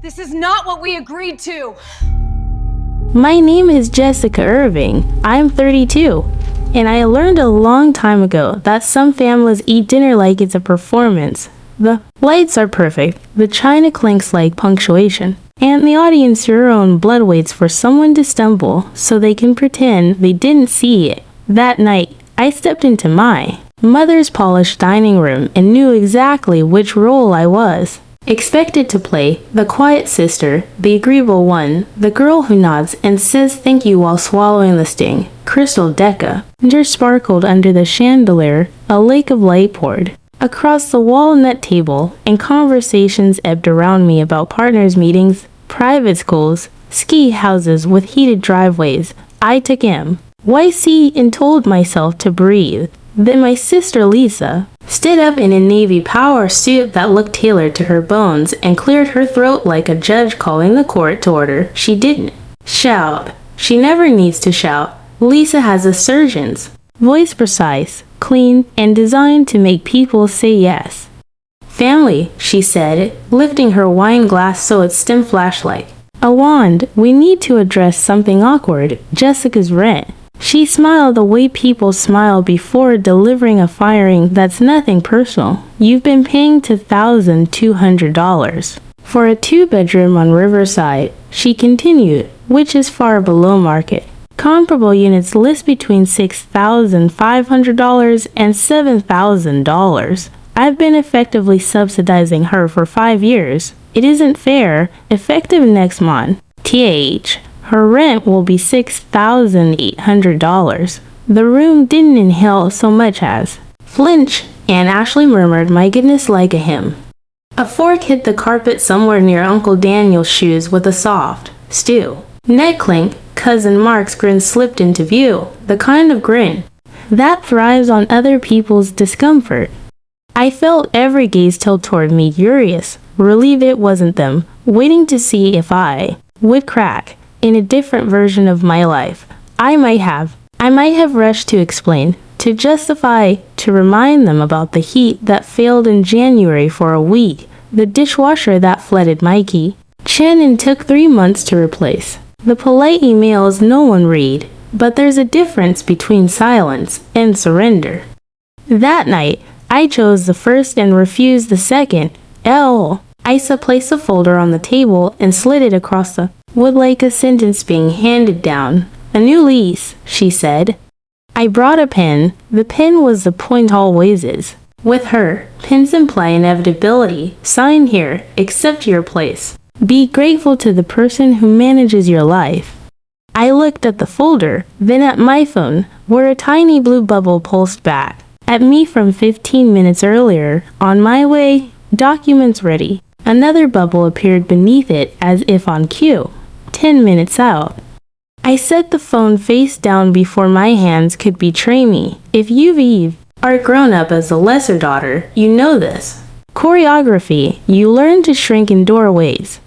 This is not what we agreed to. My name is Jessica Irving. I'm 32. And I learned a long time ago that some families eat dinner like it's a performance. The lights are perfect, the china clinks like punctuation, and the audience your own blood waits for someone to stumble so they can pretend they didn't see it. That night, I stepped into my mother's polished dining room and knew exactly which role I was. Expected to play the quiet sister, the agreeable one, the girl who nods and says thank you while swallowing the sting. Crystal Deca. There sparkled under the chandelier, a lake of light poured across the walnut table, and conversations ebbed around me about partners' meetings, private schools, ski houses with heated driveways. I took YC and told myself to breathe. Then my sister Lisa stood up in a navy power suit that looked tailored to her bones and cleared her throat like a judge calling the court to order. She didn't shout. She never needs to shout. Lisa has a surgeon's voice, precise, clean, and designed to make people say yes. Family, she said, lifting her wine glass so it stemmed flashlight. A wand. We need to address something awkward. Jessica's rent. She smiled the way people smile before delivering a firing that's nothing personal. You've been paying $2,200 for a 2-bedroom on Riverside, she continued, which is far below market. Comparable units list between $6,500 and $7,000. I've been effectively subsidizing her for 5 years. It isn't fair. Effective next month. TH. Her rent will be $6,800. The room didn't inhale so much as flinch, and Ashley murmured, my goodness, like a hymn. A fork hit the carpet somewhere near Uncle Daniel's shoes with a soft stew. Neck clink. Cousin Mark's grin slipped into view, the kind of grin that thrives on other people's discomfort. I felt every gaze tilt toward me, curious, relieved it wasn't them, waiting to see if I would crack. In a different version of my life, I might have rushed to explain, to justify, to remind them about the heat that failed in January for a week, the dishwasher that flooded Mikey, Chen, and took 3 months to replace. The polite emails no one read, but there's a difference between silence and surrender. That night, I chose the first and refused the second. Isa placed a folder on the table and slid it across the wood like a sentence being handed down. A new lease, she said. I brought a pen. The pen was the point always is. With her, pens imply inevitability. Sign here, accept your place. Be grateful to the person who manages your life. I looked at the folder, then at my phone, where a tiny blue bubble pulsed back at me from 15 minutes earlier. On my way, documents ready. Another bubble appeared beneath it as if on cue. 10 minutes out. I set the phone face down before my hands could betray me. If you've are grown up as a lesser daughter, you know this. Choreography. You learn to shrink in doorways.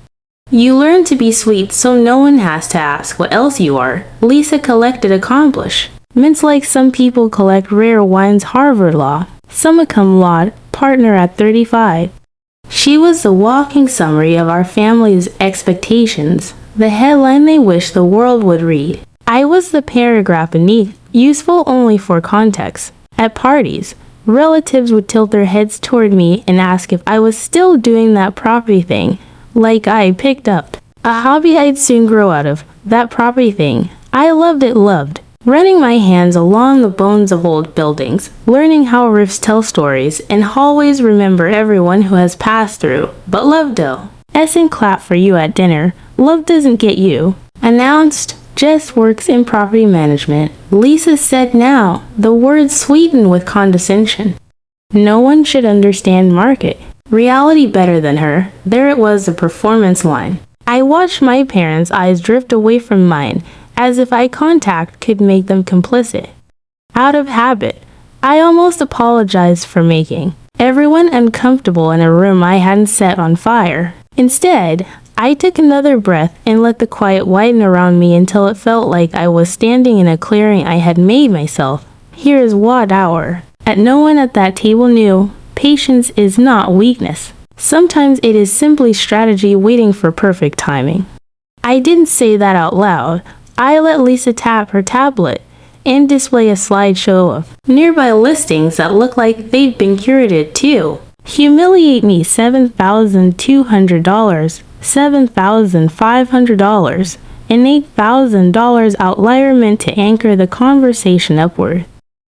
You learn to be sweet so no one has to ask what else you are. Lisa collected accomplishments like some people collect rare wines. Harvard Law, summa cum laude, partner at 35. She was the walking summary of our family's expectations, the headline they wish the world would read. I was the paragraph beneath, useful only for context. At parties, relatives would tilt their heads toward me and ask if I was still doing that property thing, like I picked up a hobby I'd soon grow out of. That property thing. I loved it, running my hands along the bones of old buildings, learning how roofs tell stories, and hallways remember everyone who has passed through. But love do. And clap for you at dinner. Love doesn't get you. Announced. Jess works in property management. Lisa said now, the words sweetened with condescension. No one should understand market reality better than her. There it was, the performance line. I watched my parents' eyes drift away from mine, as if eye contact could make them complicit. Out of habit, I almost apologized for making everyone uncomfortable in a room I hadn't set on fire. Instead, I took another breath and let the quiet widen around me until it felt like I was standing in a clearing I had made myself. Here is what hour. No one at that table knew. Patience is not weakness. Sometimes it is simply strategy waiting for perfect timing. I didn't say that out loud. I let Lisa tap her tablet and display a slideshow of nearby listings that look like they've been curated too. Humiliate me $7,200, $7,500, and $8,000 outlier meant to anchor the conversation upward.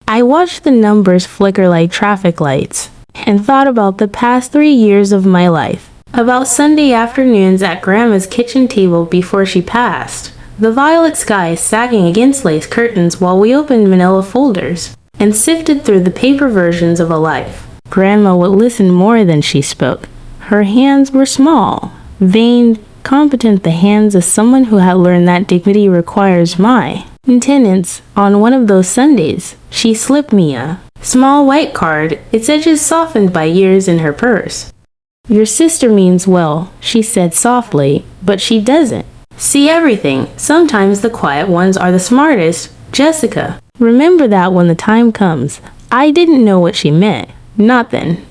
I watched the numbers flicker like traffic lights and thought about the past 3 years of my life. About Sunday afternoons at Grandma's kitchen table before she passed. The violet sky sagging against lace curtains while we opened manila folders and sifted through the paper versions of a life. Grandma would listen more than she spoke. Her hands were small, veined, competent, the hands of someone who had learned that dignity requires maintenance. On one of those Sundays, she slipped me a small white card, its edges softened by years, in her purse. Your sister means well, she said softly, but she doesn't see everything. Sometimes the quiet ones are the smartest. Jessica, remember that when the time comes. I didn't know what she meant. Not then.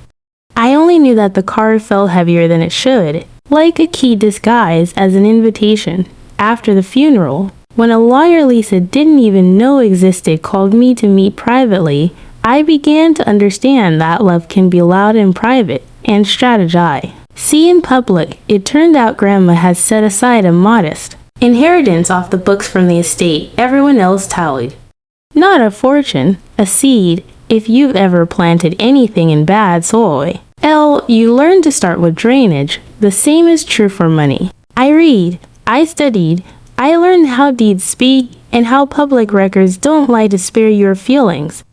I only knew that the card felt heavier than it should, like a key disguised as an invitation. After the funeral, when a lawyer Lisa didn't even know existed called me to meet privately, I began to understand that love can be loud in private and strategize. See in public. It turned out Grandma had set aside a modest inheritance off the books from the estate everyone else tallied. Not a fortune, a seed. If you've ever planted anything in bad soil, you learn to start with drainage. The same is true for money. I read, I studied, I learned how deeds speak and how public records don't lie to spare your feelings.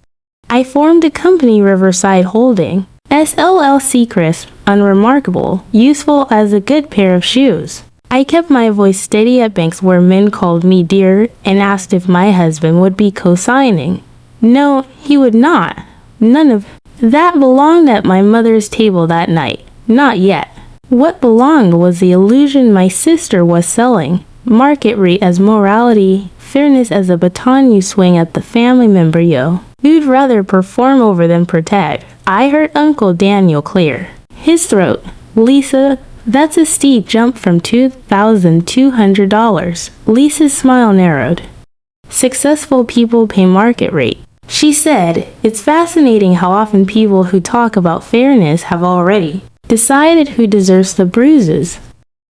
I formed a company, Riverside Holding, SLLC, crisp, unremarkable, useful as a good pair of shoes. I kept my voice steady at banks where men called me dear and asked if my husband would be co-signing. No, he would not. None of that belonged at my mother's table that night. Not yet. What belonged was the illusion my sister was selling. Market rate as morality, fairness as a baton you swing at the family member you'd rather perform over than protect. I heard Uncle Daniel clear his throat. Lisa, that's a steep jump from $2,200. Lisa's smile narrowed. Successful people pay market rate. She said, it's fascinating how often people who talk about fairness have already decided who deserves the bruises.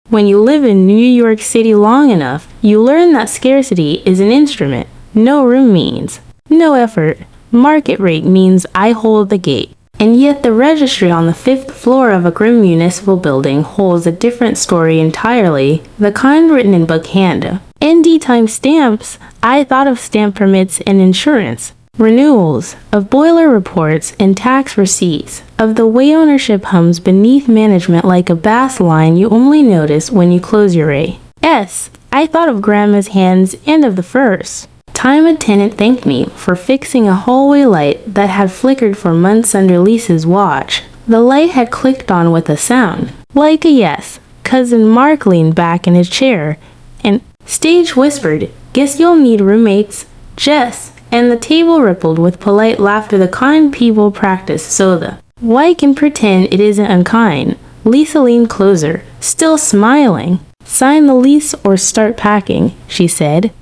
When you live in New York City long enough, you learn that scarcity is an instrument. No room means no effort. Market rate means I hold the gate. And yet the registry on the 5th floor of a grim municipal building holds a different story entirely, the kind written in bookhand. ND time stamps. I thought of stamp permits and insurance, renewals, of boiler reports and tax receipts, of the way ownership hums beneath management like a bass line you only notice when you close your eyes. I thought of Grandma's hands and of the first time a tenant thanked me for fixing a hallway light that had flickered for months under Lisa's watch. The light had clicked on with a sound like a yes. Cousin Mark leaned back in his chair and stage whispered, guess you'll need roommates, Jess. And the table rippled with polite laughter. The kind people practice so the white can pretend it isn't unkind. Lisa leaned closer, still smiling. Sign the lease or start packing, she said.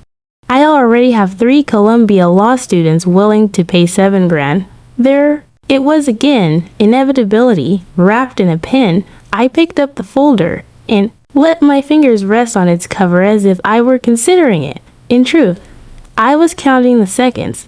I already have 3 Columbia law students willing to pay $7,000. There it was again, inevitability, wrapped in a pen. I picked up the folder and let my fingers rest on its cover as if I were considering it. In truth, I was counting the seconds.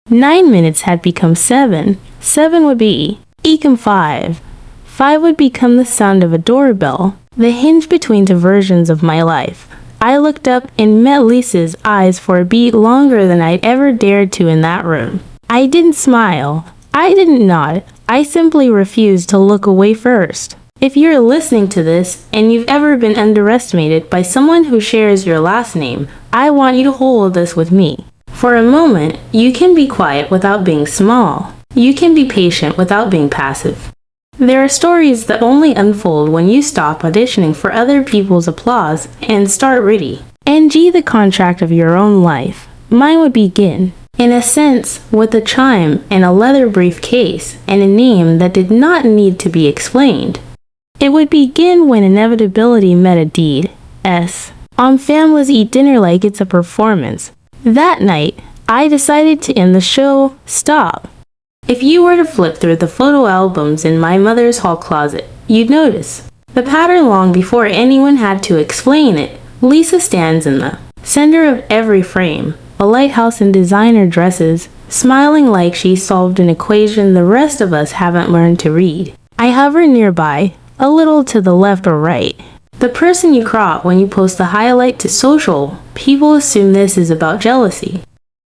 9 minutes had become 7. 7 would be ecom 5. 5 would become the sound of a doorbell, the hinge between 2 versions of my life. I looked up and met Lisa's eyes for a beat longer than I'd ever dared to in that room. I didn't smile. I didn't nod. I simply refused to look away first. If you're listening to this and you've ever been underestimated by someone who shares your last name, I want you to hold this with me. For a moment, you can be quiet without being small. You can be patient without being passive. There are stories that only unfold when you stop auditioning for other people's applause and start ready. NG the contract of your own life. Mine would begin, in a sense, with a chime and a leather briefcase and a name that did not need to be explained. It would begin when inevitability met a deed. Families eat dinner like it's a performance. That night, I decided to end the show. Stop. If you were to flip through the photo albums in my mother's hall closet, you'd notice the pattern long before anyone had to explain it. Lisa stands in the center of every frame, a lighthouse in designer dresses, smiling like she solved an equation the rest of us haven't learned to read. I hover nearby, a little to the left or right. The person you crop when you post the highlight to social, people assume this is about jealousy.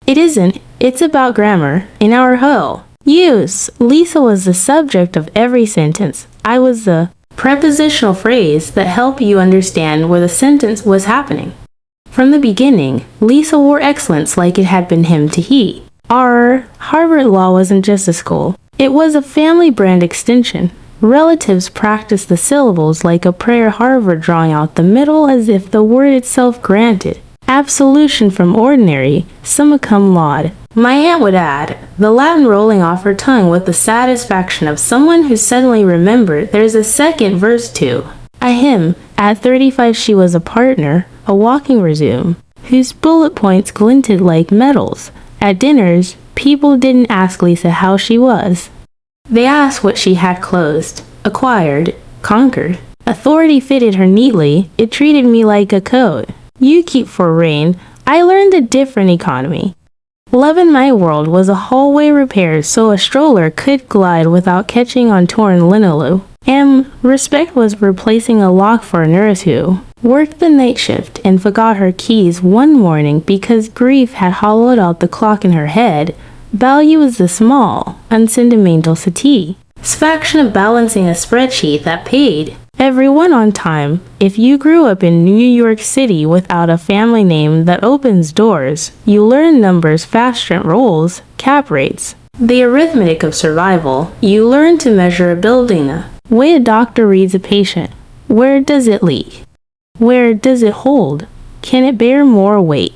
It isn't, it's about grammar. In our use, Lisa was the subject of every sentence. I was the prepositional phrase that helped you understand where the sentence was happening. From the beginning, Lisa wore excellence like it had been hymn to he. Our Harvard Law wasn't just a school. It was a family brand extension. Relatives practiced the syllables like a prayer, Harvard drawing out the middle as if the word itself granted absolution from ordinary, summa cum laude. My aunt would add, the Latin rolling off her tongue with the satisfaction of someone who suddenly remembered there's a second verse to a hymn. At 35 she was a partner, a walking resume, whose bullet points glinted like medals. At dinners, people didn't ask Lisa how she was. They asked what she had closed, acquired, conquered. Authority fitted her neatly. It treated me like a coat. You keep for rain. I learned a different economy. Love in my world was a hallway repaired so a stroller could glide without catching on torn linoleum. Respect was replacing a lock for a nurse who worked the night shift and forgot her keys one morning because grief had hollowed out the clock in her head. Value is the small, unsentimental satisfaction of balancing a spreadsheet that paid everyone on time. If you grew up in New York City without a family name that opens doors, you learn numbers, fast rent rolls, cap rates, the arithmetic of survival. You learn to measure a building the way a doctor reads a patient. Where does it leak? Where does it hold? Can it bear more weight?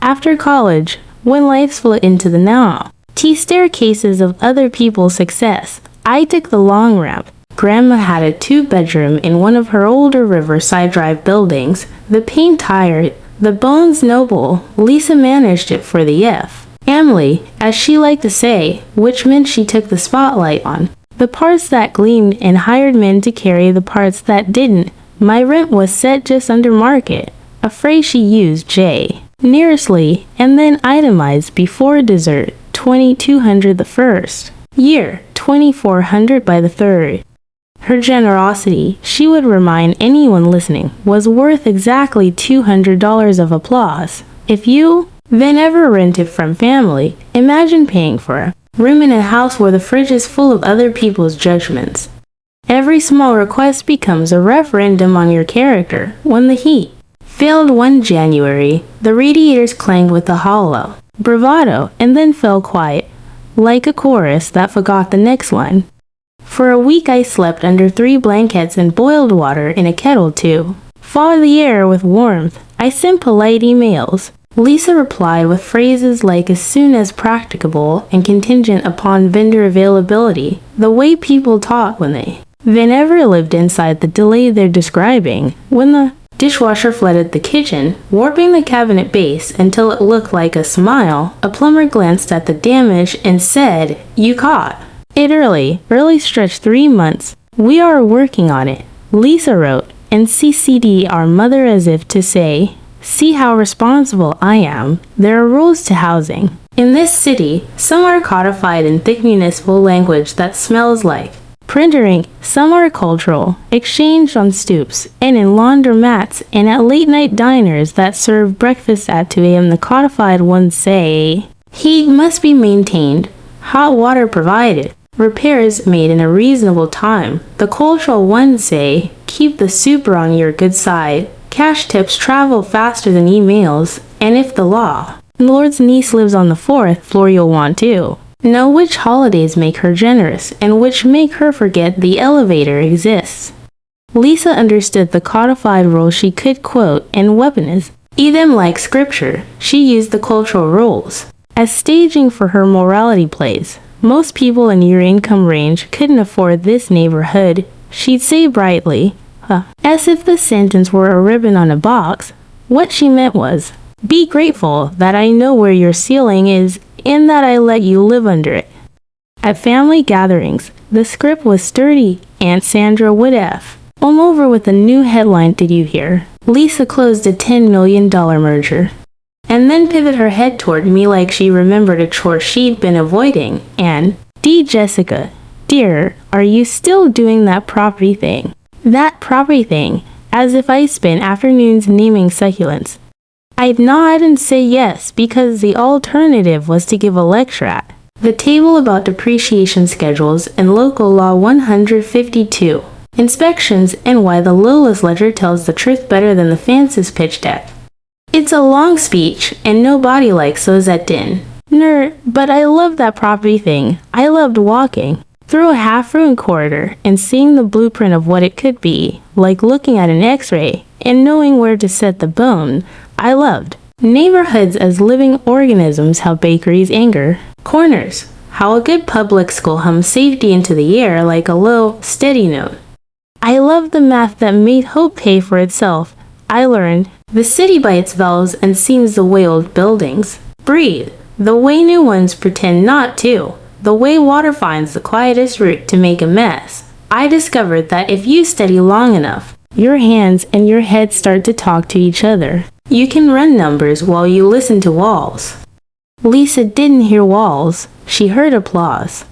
After college, when life split into the now staircases of other people's success, I took the long ramp. Grandma had a 2-bedroom in one of her older Riverside Drive buildings. The paint tired, the bones noble. Lisa managed it for the family, as she liked to say, which meant she took the spotlight on the parts that gleamed and hired men to carry the parts that didn't. My rent was set just under market, a phrase she used generously and then itemized before dessert. $2,200 the first year, $2,400 by the third. Her generosity, she would remind anyone listening, was worth exactly $200 of applause. If you then ever rented from family, imagine paying for a room in a house where the fridge is full of other people's judgments. Every small request becomes a referendum on your character. When the heat failed one January, the radiators clanged with a hollow bravado and then fell quiet, like a chorus that forgot the next one. For a week I slept under 3 blankets and boiled water in a kettle to thaw the air with warmth. I sent polite emails. Lisa replied with phrases like as soon as practicable and contingent upon vendor availability, the way people talk when they never lived inside the delay they're describing. When the dishwasher flooded the kitchen, warping the cabinet base until it looked like a smile, a plumber glanced at the damage and said, "You caught it early stretch 3 months. We are working on it," Lisa wrote, and CC'd our mother as if to say, "See how responsible I am. There are rules to housing. In this city, some are codified in thick municipal language that smells like printer ink, some are cultural, exchanged on stoops and in laundromats and at late-night diners that serve breakfast at 2 a.m. The codified ones say, heat must be maintained, hot water provided, repairs made in a reasonable time. The cultural ones say, keep the super on your good side, cash tips travel faster than emails, and if the Lord's niece lives on the 4th floor you'll want to know which holidays make her generous and which make her forget the elevator exists. Lisa understood the codified rules she could quote and weaponize them like scripture. She used the cultural rules as staging for her morality plays. Most people in your income range couldn't afford this neighborhood. she'd say brightly, as if the sentence were a ribbon on a box. What she meant was, be grateful that I know where your ceiling is and that I let you live under it. At family gatherings, the script was sturdy. Aunt Sandra would F. Over with a new headline. Did you hear? Lisa closed a $10 million merger. And then pivot her head toward me like she remembered a chore she'd been avoiding. And, D. Jessica, dear, are you still doing that property thing? That property thing, as if I spent afternoons naming succulents. I'd nod and say yes because the alternative was to give a lecture at the table about depreciation schedules and Local Law 152, inspections, and why the littlest ledger tells the truth better than the fanciest pitch deck. It's a long speech, and nobody likes those at din. But I loved that property thing. I loved walking through a half-ruined corridor and seeing the blueprint of what it could be, like looking at an x-ray and knowing where to set the bone. I loved neighborhoods as living organisms, how bakeries anger corners, how a good public school hums safety into the air like a low, steady note. I loved the math that made hope pay for itself. I learned the city by its valves and seems the way old buildings breathe, the way new ones pretend not to, the way water finds the quietest route to make a mess. I discovered that if you study long enough, your hands and your head start to talk to each other. You can run numbers while you listen to walls. Lisa didn't hear walls, she heard applause.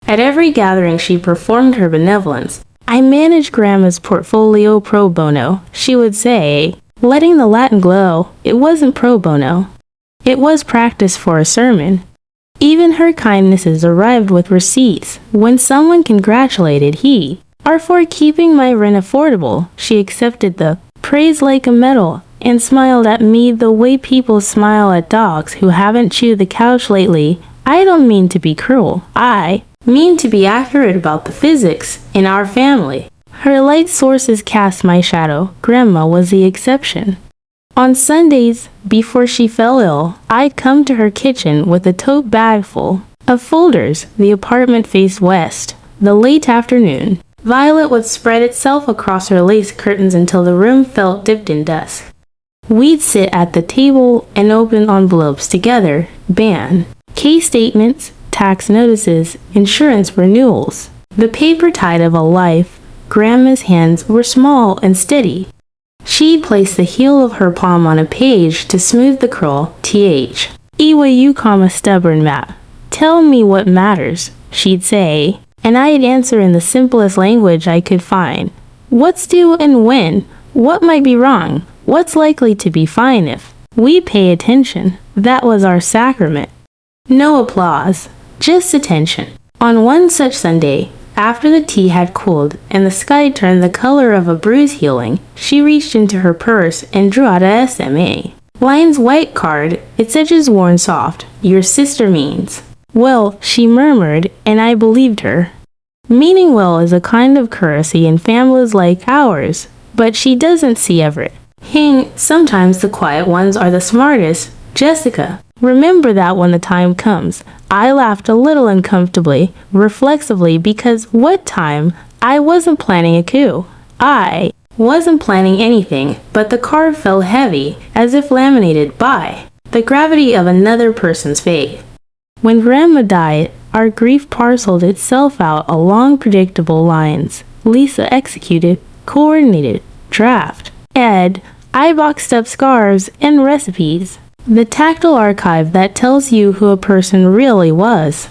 At every gathering she performed her benevolence. I managed Grandma's portfolio pro bono, she would say, letting the Latin glow. It wasn't pro bono. It was practice for a sermon. Even her kindnesses arrived with receipts. When someone congratulated he, or for keeping my rent affordable, she accepted the praise like a medal and smiled at me the way people smile at dogs who haven't chewed the couch lately. I don't mean to be cruel. I mean to be accurate about the physics in our family. Her light sources cast my shadow. Grandma was the exception. On Sundays, before she fell ill, I'd come to her kitchen with a tote bag full of folders. The apartment faced west. The late afternoon, Violet would spread itself across her lace curtains until the room felt dipped in dusk. We'd sit at the table and open envelopes together, ban, case statements, tax notices, insurance renewals. The paper tide of a life. Grandma's hands were small and steady. She'd place the heel of her palm on a page to smooth the curl. Th. Ewa you comma stubborn map. Tell me what matters, she'd say, and I'd answer in the simplest language I could find. What's due and when? What might be wrong? What's likely to be fine if we pay attention? That was our sacrament. No applause, just attention. On one such Sunday, after the tea had cooled and the sky turned the color of a bruise healing, she reached into her purse and drew out a SMA. Lion's white card, its edges worn soft. Your sister means. Well, she murmured, and I believed her. Meaning well is a kind of courtesy in families like ours, but she doesn't see Everett. Sometimes the quiet ones are the smartest. Jessica, remember that when the time comes. I laughed a little uncomfortably, reflexively, because what time? I wasn't planning a coup. I wasn't planning anything, but the card fell heavy, as if laminated by the gravity of another person's faith. When Grandma died, our grief parceled itself out along predictable lines. Lisa executed, coordinated, draft. Ed, I boxed up scarves and recipes. The tactile archive that tells you who a person really was.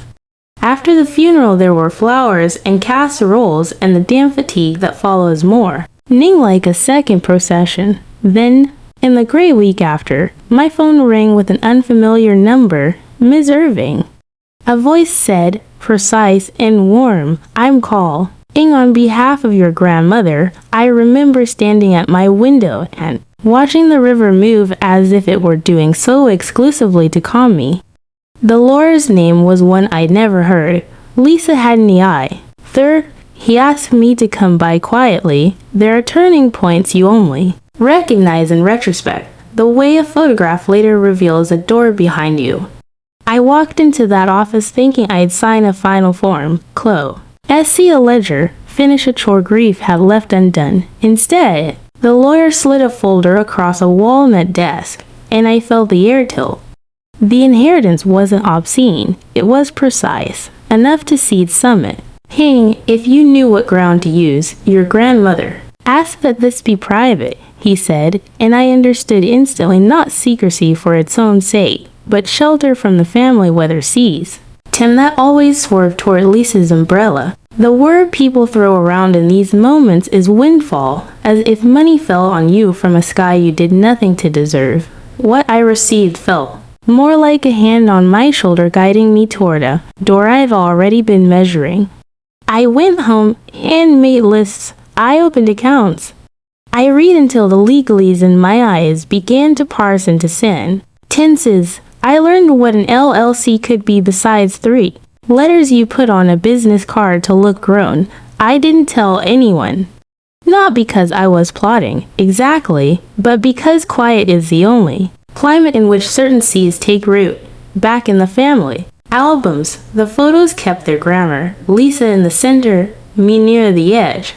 After the funeral there were flowers and casseroles and the damn fatigue that follows more. Ning like a second procession. Then, in the gray week after, my phone rang with an unfamiliar number. Ms. Irving. A voice said, precise and warm, I'm calling on behalf of your grandmother. I remember standing at my window and watching the river move as if it were doing so exclusively to calm me. The lawyer's name was one I'd never heard. Lisa had an eye. Third, he asked me to come by quietly. There are turning points you only recognize in retrospect, the way a photograph later reveals a door behind you. I walked into that office thinking I'd sign a final form. Clo. SC a ledger, finish a chore grief had left undone. Instead, the lawyer slid a folder across a walnut desk, and I felt the air tilt. The inheritance wasn't obscene, it was precise, enough to seed summit. King, if you knew what ground to use, your grandmother. Ask that this be private, he said, and I understood instantly not secrecy for its own sake, but shelter from the family weather seas. Tim, that always swerved toward Lisa's umbrella. The word people throw around in these moments is windfall, as if money fell on you from a sky you did nothing to deserve. What I received felt more like a hand on my shoulder guiding me toward a door I've already been measuring. I went home and made lists. I opened accounts. I read until the legalese in my eyes began to parse into sin. Tenses. I learned what an LLC could be besides 3 letters you put on a business card to look grown. I didn't tell anyone. Not because I was plotting, exactly, but because quiet is the only climate in which certain seeds take root. Back in the family albums, the photos kept their grammar. Lisa in the center, me near the edge.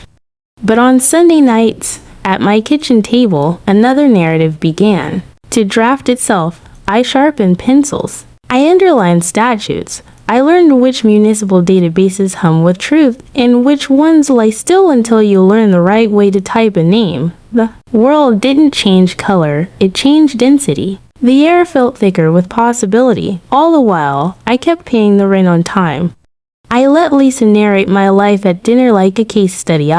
But on Sunday nights, at my kitchen table, another narrative began to draft itself. I sharpened pencils. I underlined statutes. I learned which municipal databases hum with truth and which ones lie still until you learn the right way to type a name. The world didn't change color, it changed density. The air felt thicker with possibility. All the while, I kept paying the rent on time. I let Lisa narrate my life at dinner like a case study.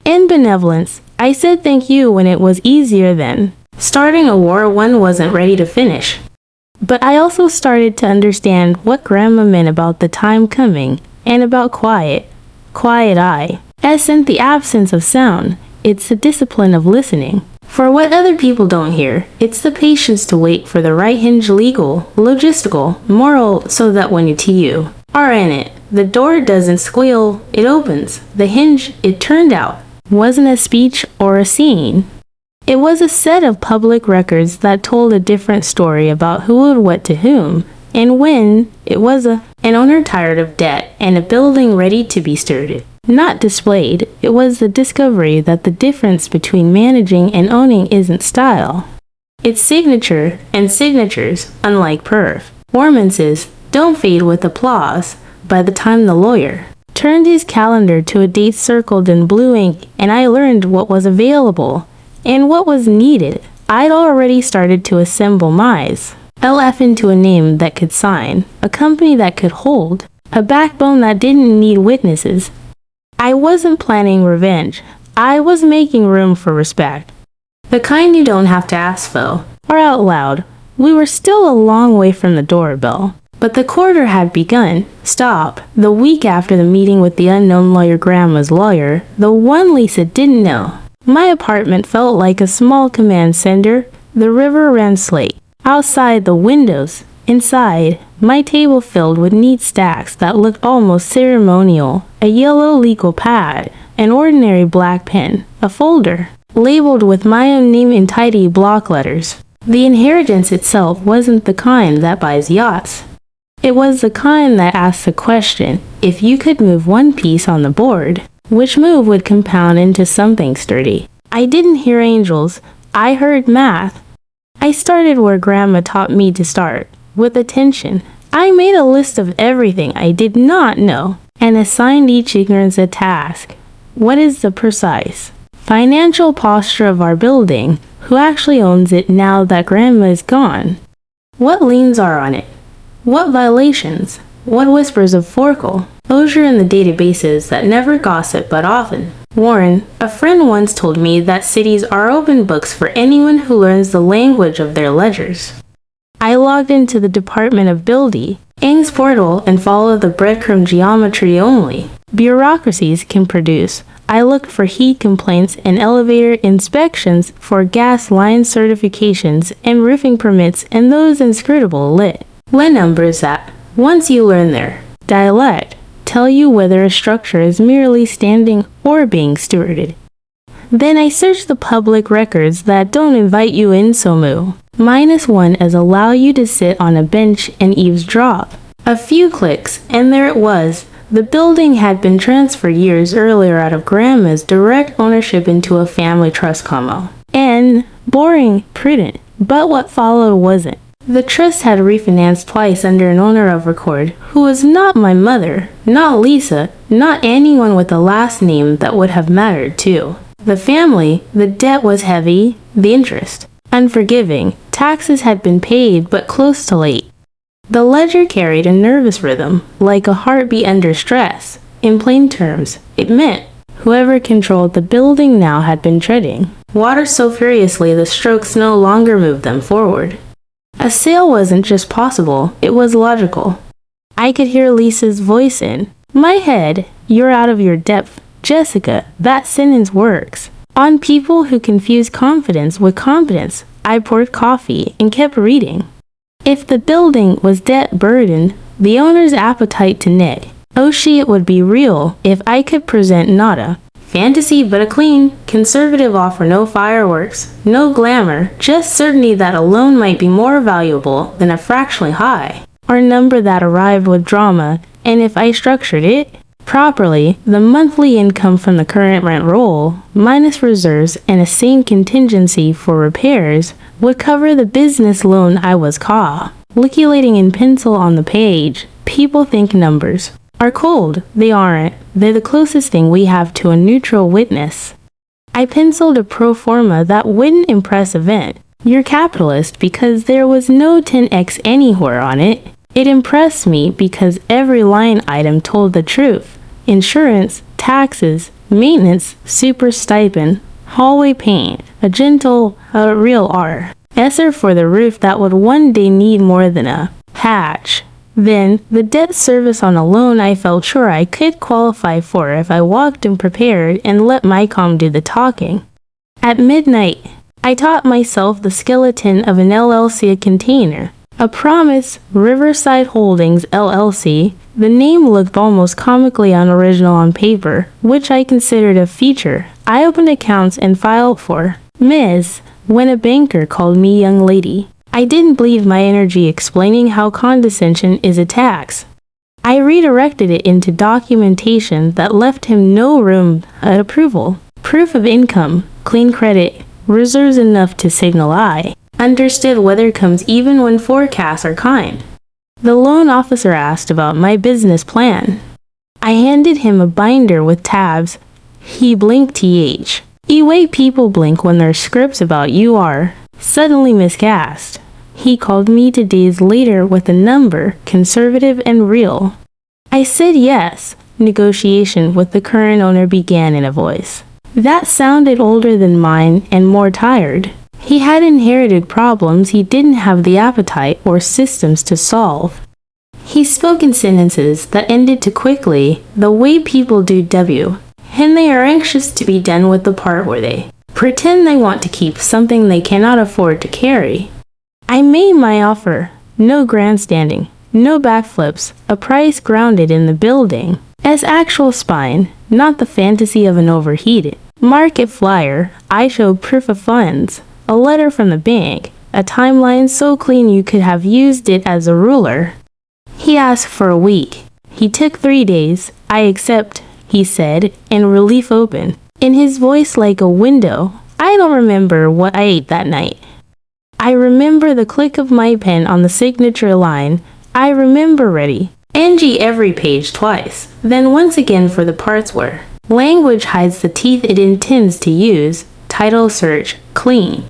In benevolence, I said thank you when it was easier then. Starting a war one wasn't ready to finish. But I also started to understand what Grandma meant about the time coming, and about quiet. Quiet isn't the absence of sound, it's the discipline of listening. For what other people don't hear, it's the patience to wait for the right hinge, legal, logistical, moral, so that when you are in it, the door doesn't squeal, it opens. The hinge, it turned out, wasn't a speech or a scene. It was a set of public records that told a different story about who owed what to whom, and when. It was an owner tired of debt and a building ready to be stirred. Not displayed, it was the discovery that the difference between managing and owning isn't style. It's signature, and signatures, unlike performances, don't fade with applause. By the time the lawyer turned his calendar to a date circled in blue ink, and I learned what was available and what was needed, I'd already started to assemble my LF into a name that could sign, a company that could hold, a backbone that didn't need witnesses. I wasn't planning revenge. I was making room for respect. The kind you don't have to ask for, or out loud. We were still a long way from the doorbell, but the quarter had begun. Stop. The week after the meeting with the unknown lawyer, Grandma's lawyer, the one Lisa didn't know. My apartment felt like a small command center. The river ran slate. Outside the windows. Inside, my table filled with neat stacks that looked almost ceremonial. A yellow legal pad, an ordinary black pen, a folder, labeled with my own name in tidy block letters. The inheritance itself wasn't the kind that buys yachts. It was the kind that asks the question, if you could move one piece on the board, which move would compound into something sturdy? I didn't hear angels, I heard math. I started where Grandma taught me to start, with attention. I made a list of everything I did not know, and assigned each ignorance a task. What is the precise financial posture of our building? Who actually owns it now that Grandma is gone? What liens are on it? What violations? What whispers of foreclosure in the databases that never gossip but often warn? A friend once told me that cities are open books for anyone who learns the language of their ledgers. I logged into the Department of Building's portal and followed the breadcrumb geometry only bureaucracies can produce. I looked for heat complaints and elevator inspections, for gas line certifications and roofing permits, and those inscrutable lit numbers that, once you learn their dialect, tell you whether a structure is merely standing or being stewarded. Then I searched the public records that don't invite you in so -1 as allow you to sit on a bench and eavesdrop. A few clicks, and there it was, The building had been transferred years earlier out of Grandma's direct ownership into a family trust combo. And boring, prudent. But what followed wasn't. The trust had refinanced twice under an owner of record who was not my mother, not Lisa, not anyone with a last name that would have mattered too. The family, the debt was heavy, the interest unforgiving. Taxes had been paid but close to late. The ledger carried a nervous rhythm, like a heartbeat under stress. In plain terms, it meant whoever controlled the building now had been treading water so furiously the strokes no longer moved them forward. A sale wasn't just possible, it was logical. I could hear Lisa's voice in my head. You're out of your depth, Jessica. That sentence works on people who confuse confidence with competence. I poured coffee and kept reading. If the building was debt-burdened, the owner's appetite to negotiate would be real if I could present nada. Fantasy but a clean, conservative offer, no fireworks, no glamour, just certainty that a loan might be more valuable than a fractionally high, or number that arrived with drama, and if I structured it properly, the monthly income from the current rent roll, minus reserves and a sane contingency for repairs, would cover the business loan I was calculating in pencil on the page. People think numbers are cold. They aren't. They're the closest thing we have to a neutral witness. I penciled a pro forma that wouldn't impress Event. You're capitalist because there was no 10x anywhere on it. It impressed me because every line item told the truth. Insurance, taxes, maintenance, super stipend, hallway paint, a gentle, real R.S.er for the roof that would one day need more than a patch. Then, the debt service on a loan I felt sure I could qualify for if I walked in prepared and let my calm do the talking. At midnight, I taught myself the skeleton of an LLC container. A promise, Riverside Holdings LLC. The name looked almost comically unoriginal on paper, which I considered a feature. I opened accounts and filed for Ms. when a banker called me young lady. I didn't bleed my energy explaining how condescension is a tax. I redirected it into documentation that left him no room at approval. Proof of income, clean credit, reserves enough to signal I understood weather comes even when forecasts are kind. The loan officer asked about my business plan. I handed him a binder with tabs. He blinked th. E-way people blink when their scripts about you are suddenly miscast. He called me 2 days later with a number, conservative and real. I said yes. Negotiation with the current owner began in a voice that sounded older than mine and more tired. He had inherited problems he didn't have the appetite or systems to solve. He spoke in sentences that ended too quickly, the way people do and they are anxious to be done with the part where they pretend they want to keep something they cannot afford to carry. I made my offer. No grandstanding, no backflips, a price grounded in the building. As actual spine, not the fantasy of an overheated market flyer. I showed proof of funds, a letter from the bank, a timeline so clean you could have used it as a ruler. He asked for a week. He took 3 days. I accept, he said, and relief opened in his voice like a window. I don't remember what I ate that night. I remember the click of my pen on the signature line. I remember ready. Angie every page twice, then once again for the parts where language hides the teeth it intends to use. Title search, clean.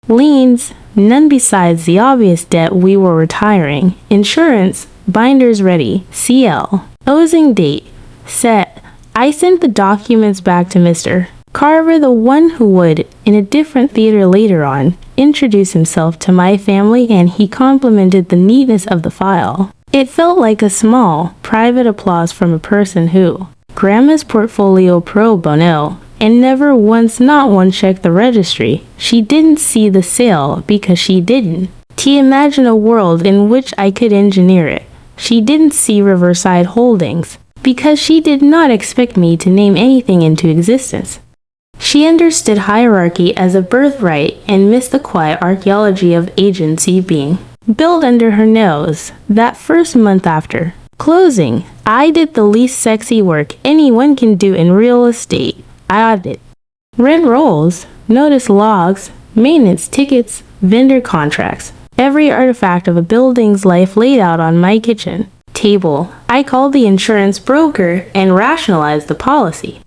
Liens, none besides the obvious debt we were retiring. Insurance, binders ready. CL. Closing date, set. I sent the documents back to Mr. Carver, the one who would, in a different theater later on, introduce himself to my family, and he complimented the neatness of the file. It felt like a small, private applause from a person who, Grandma's portfolio pro bono, and never once, not one, checked the registry. She didn't see the sale because she didn't. Imagine a world in which I could engineer it. She didn't see Riverside Holdings because she did not expect me to name anything into existence. She understood hierarchy as a birthright and missed the quiet archaeology of agency being built under her nose. That first month after Closing. I did the least sexy work anyone can do in real estate. I audit rent rolls, notice logs, maintenance tickets, vendor contracts. Every artifact of a building's life laid out on my kitchen table. I called the insurance broker and rationalized the policy.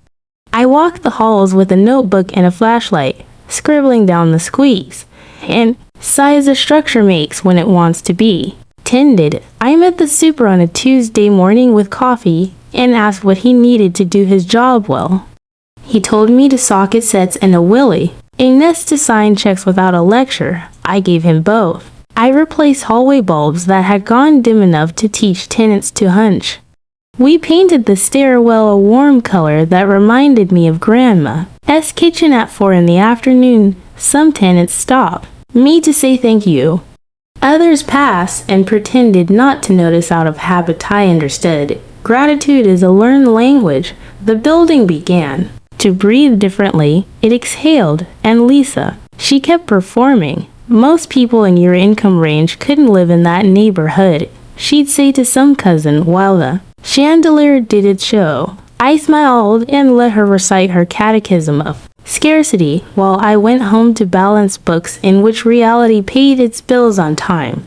I walked the halls with a notebook and a flashlight, scribbling down the squeaks and size a structure makes when it wants to be tended. I met the super on a Tuesday morning with coffee and asked what he needed to do his job well. He told me to socket sets and a willy, a nest to sign checks without a lecture. I gave him both. I replaced hallway bulbs that had gone dim enough to teach tenants to hunch. We painted the stairwell a warm color that reminded me of Grandma's kitchen at 4 in the afternoon. Some tenants stopped me to say thank you. Others passed and pretended not to notice out of habit. I understood. Gratitude is a learned language. The building began to breathe differently. It exhaled, and Lisa, she kept performing. Most people in your income range couldn't live in that neighborhood, she'd say to some cousin while the chandelier did its show. I smiled and let her recite her catechism of scarcity while I went home to balance books in which reality paid its bills on time.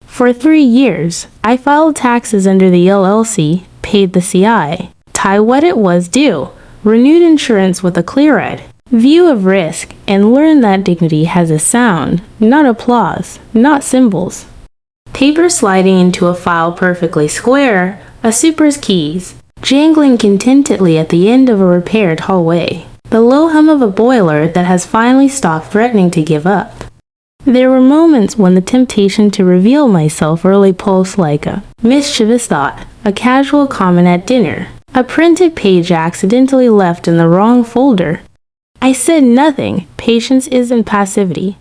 For 3 years, I filed taxes under the LLC, paid the CI, what it was due, renewed insurance with a clear-eyed view of risk, and learned that dignity has a sound, not applause, not symbols. Paper sliding into a file perfectly square, a super's keys, jangling contentedly at the end of a repaired hallway. The low hum of a boiler that has finally stopped threatening to give up. There were moments when the temptation to reveal myself early pulsed like a mischievous thought, a casual comment at dinner, a printed page accidentally left in the wrong folder. I said nothing. Patience isn't passivity.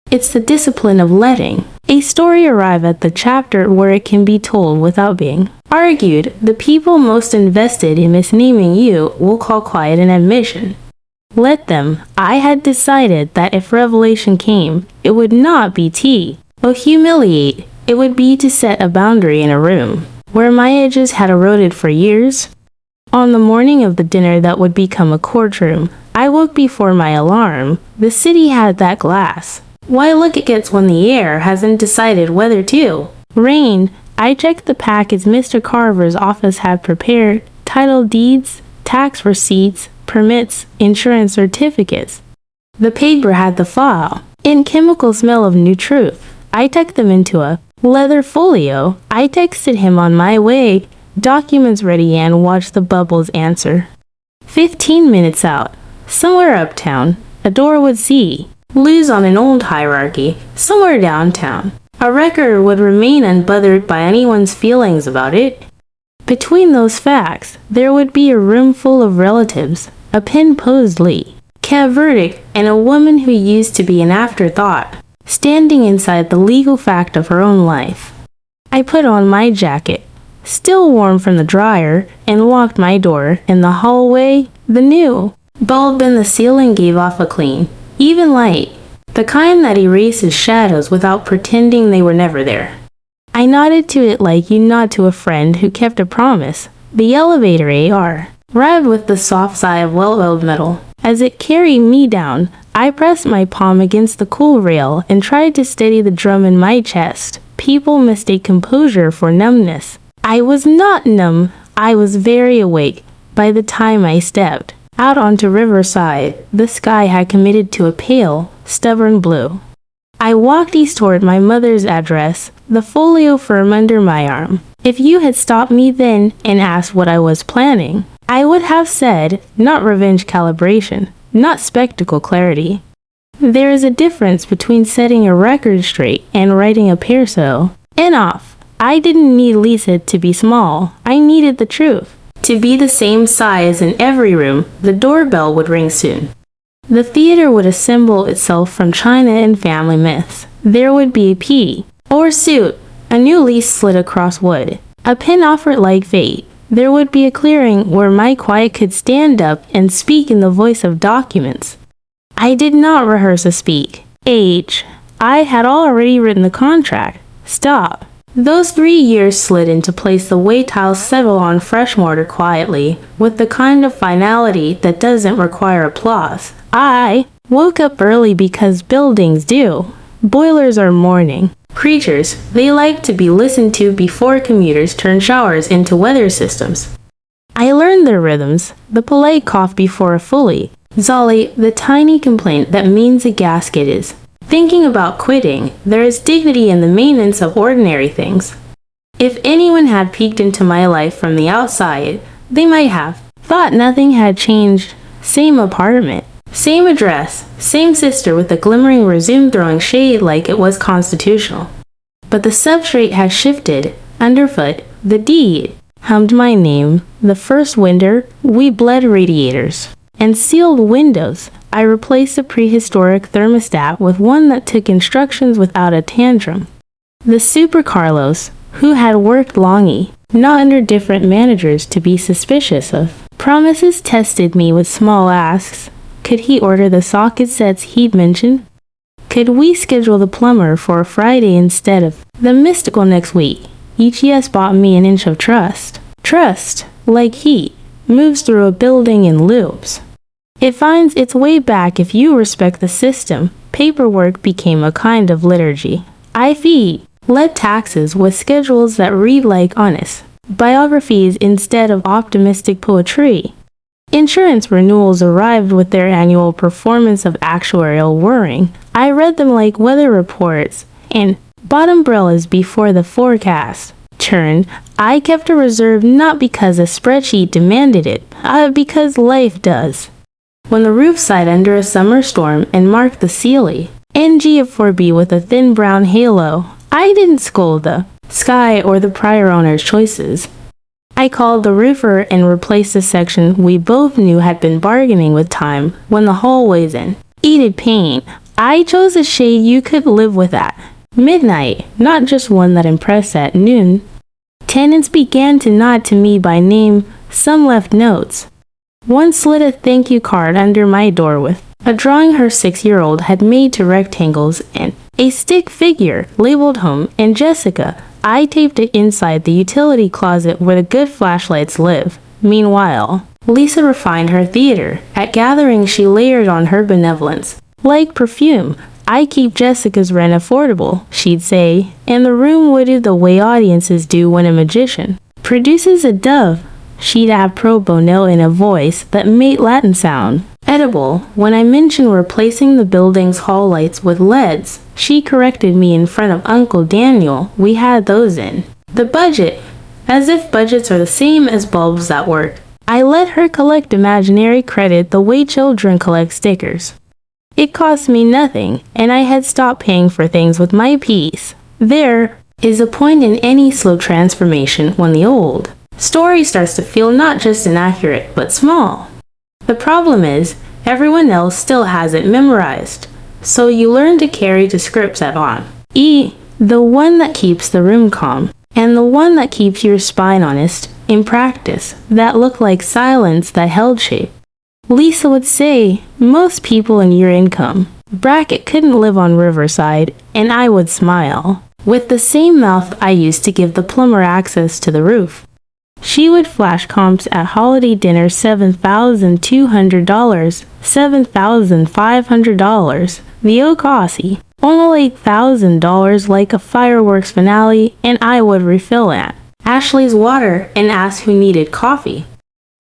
It's the discipline of letting a story arrive at the chapter where it can be told without being argued. The people most invested in misnaming you will call quiet an admission. Let them. I had decided that if revelation came, it would not be tea or humiliate. It would be to set a boundary in a room where my edges had eroded for years. On the morning of the dinner that would become a courtroom, I woke before my alarm. The city had that glass. Why look it gets when the air hasn't decided whether to rain. I checked the package Mr. Carver's office had prepared, title deeds, tax receipts, permits, insurance certificates. The paper had the file, in chemical smell of new truth. I tucked them into a leather folio. I texted him on my way, documents ready, and watched the bubbles answer. 15 minutes out, somewhere uptown, a door would see, lose on an old hierarchy, somewhere downtown. A record would remain unbothered by anyone's feelings about it. Between those facts, there would be a room full of relatives, a pen-posed Lee, cab verdict, and a woman who used to be an afterthought, standing inside the legal fact of her own life. I put on my jacket, still warm from the dryer, and locked my door. In the hallway, the new bulb in the ceiling gave off a clean, even light, the kind that erases shadows without pretending they were never there. I nodded to it like you nod to a friend who kept a promise. The elevator AR arrived with the soft sigh of well-oiled metal. As it carried me down, I pressed my palm against the cool rail and tried to steady the drum in my chest. People mistake composure for numbness. I was not numb. I was very awake by the time I stepped out onto Riverside. The sky had committed to a pale, stubborn blue. I walked east toward my mother's address, the folio firm under my arm. If you had stopped me then and asked what I was planning, I would have said, not revenge calibration, not spectacle clarity. There is a difference between setting a record straight and writing a perso. And off. I didn't need Lisa to be small. I needed the truth to be the same size in every room. The doorbell would ring soon. The theater would assemble itself from china and family myths. There would be a pea or suit. A new lease slid across wood. A pen offered like fate. There would be a clearing where my quiet could stand up and speak in the voice of documents. I did not rehearse a speak. I had already written the contract. Stop. Those 3 years slid into place the way tiles settle on fresh mortar quietly, with the kind of finality that doesn't require applause. I woke up early because buildings do. Boilers are morning creatures. They like to be listened to before commuters turn showers into weather systems. I learned their rhythms, the polite cough before a fully Zolly, the tiny complaint that means a gasket is. Thinking about quitting, there is dignity in the maintenance of ordinary things. If anyone had peeked into my life from the outside, they might have thought nothing had changed. Same apartment, same address, same sister with a glimmering resume throwing shade like it was constitutional. But the substrate has shifted. Underfoot, the deed hummed my name. The first winter, we bled radiators and sealed windows. I replaced the prehistoric thermostat with one that took instructions without a tantrum. The Super Carlos, who had worked longy, not under different managers to be suspicious of, promises tested me with small asks. Could he order the socket sets he'd mentioned? Could we schedule the plumber for a Friday instead of the mystical next week? Each yes bought me an inch of trust. Trust, like heat, moves through a building in loops. It finds its way back if you respect the system. Paperwork became a kind of liturgy. I feed led taxes with schedules that read like honest biographies instead of optimistic poetry. Insurance renewals arrived with their annual performance of actuarial worrying. I read them like weather reports and bought umbrellas before the forecast turned. I kept a reserve not because a spreadsheet demanded it, because life does. When the roof sighed under a summer storm and marked the Sealy NG of 4B with a thin brown halo, I didn't scold the sky or the prior owner's choices. I called the roofer and replaced the section we both knew had been bargaining with time when the hallways in eated pain. I chose a shade you could live with at midnight, not just one that impressed at noon. Tenants began to nod to me by name. Some left notes. One slid a thank you card under my door with a drawing her 6-year-old had made to rectangles and a stick figure labeled home and Jessica. I taped it inside the utility closet where the good flashlights live. Meanwhile, Lisa refined her theater. At gatherings she layered on her benevolence. Like perfume, I keep Jessica's rent affordable, she'd say, and the room wooded the way audiences do when a magician produces a dove. She'd have pro bono in a voice that made Latin sound edible. When I mentioned replacing the building's hall lights with LEDs, she corrected me in front of Uncle Daniel. We had those in the budget, as if budgets are the same as bulbs that work. I let her collect imaginary credit the way children collect stickers. It cost me nothing, and I had stopped paying for things with my piece. There is a point in any slow transformation when the old story starts to feel not just inaccurate, but small. The problem is, everyone else still has it memorized. So you learn to carry two scripts at on. The one that keeps the room calm, and the one that keeps your spine honest. In practice, that looked like silence that held shape. Lisa would say, most people in your income bracket couldn't live on Riverside, and I would smile. With the same mouth I used to give the plumber access to the roof. She would flash comps at holiday dinner $7,200, $7,500. The Oak Aussie, only $8,000 like a fireworks finale, and I would refill at Ashley's water and ask who needed coffee.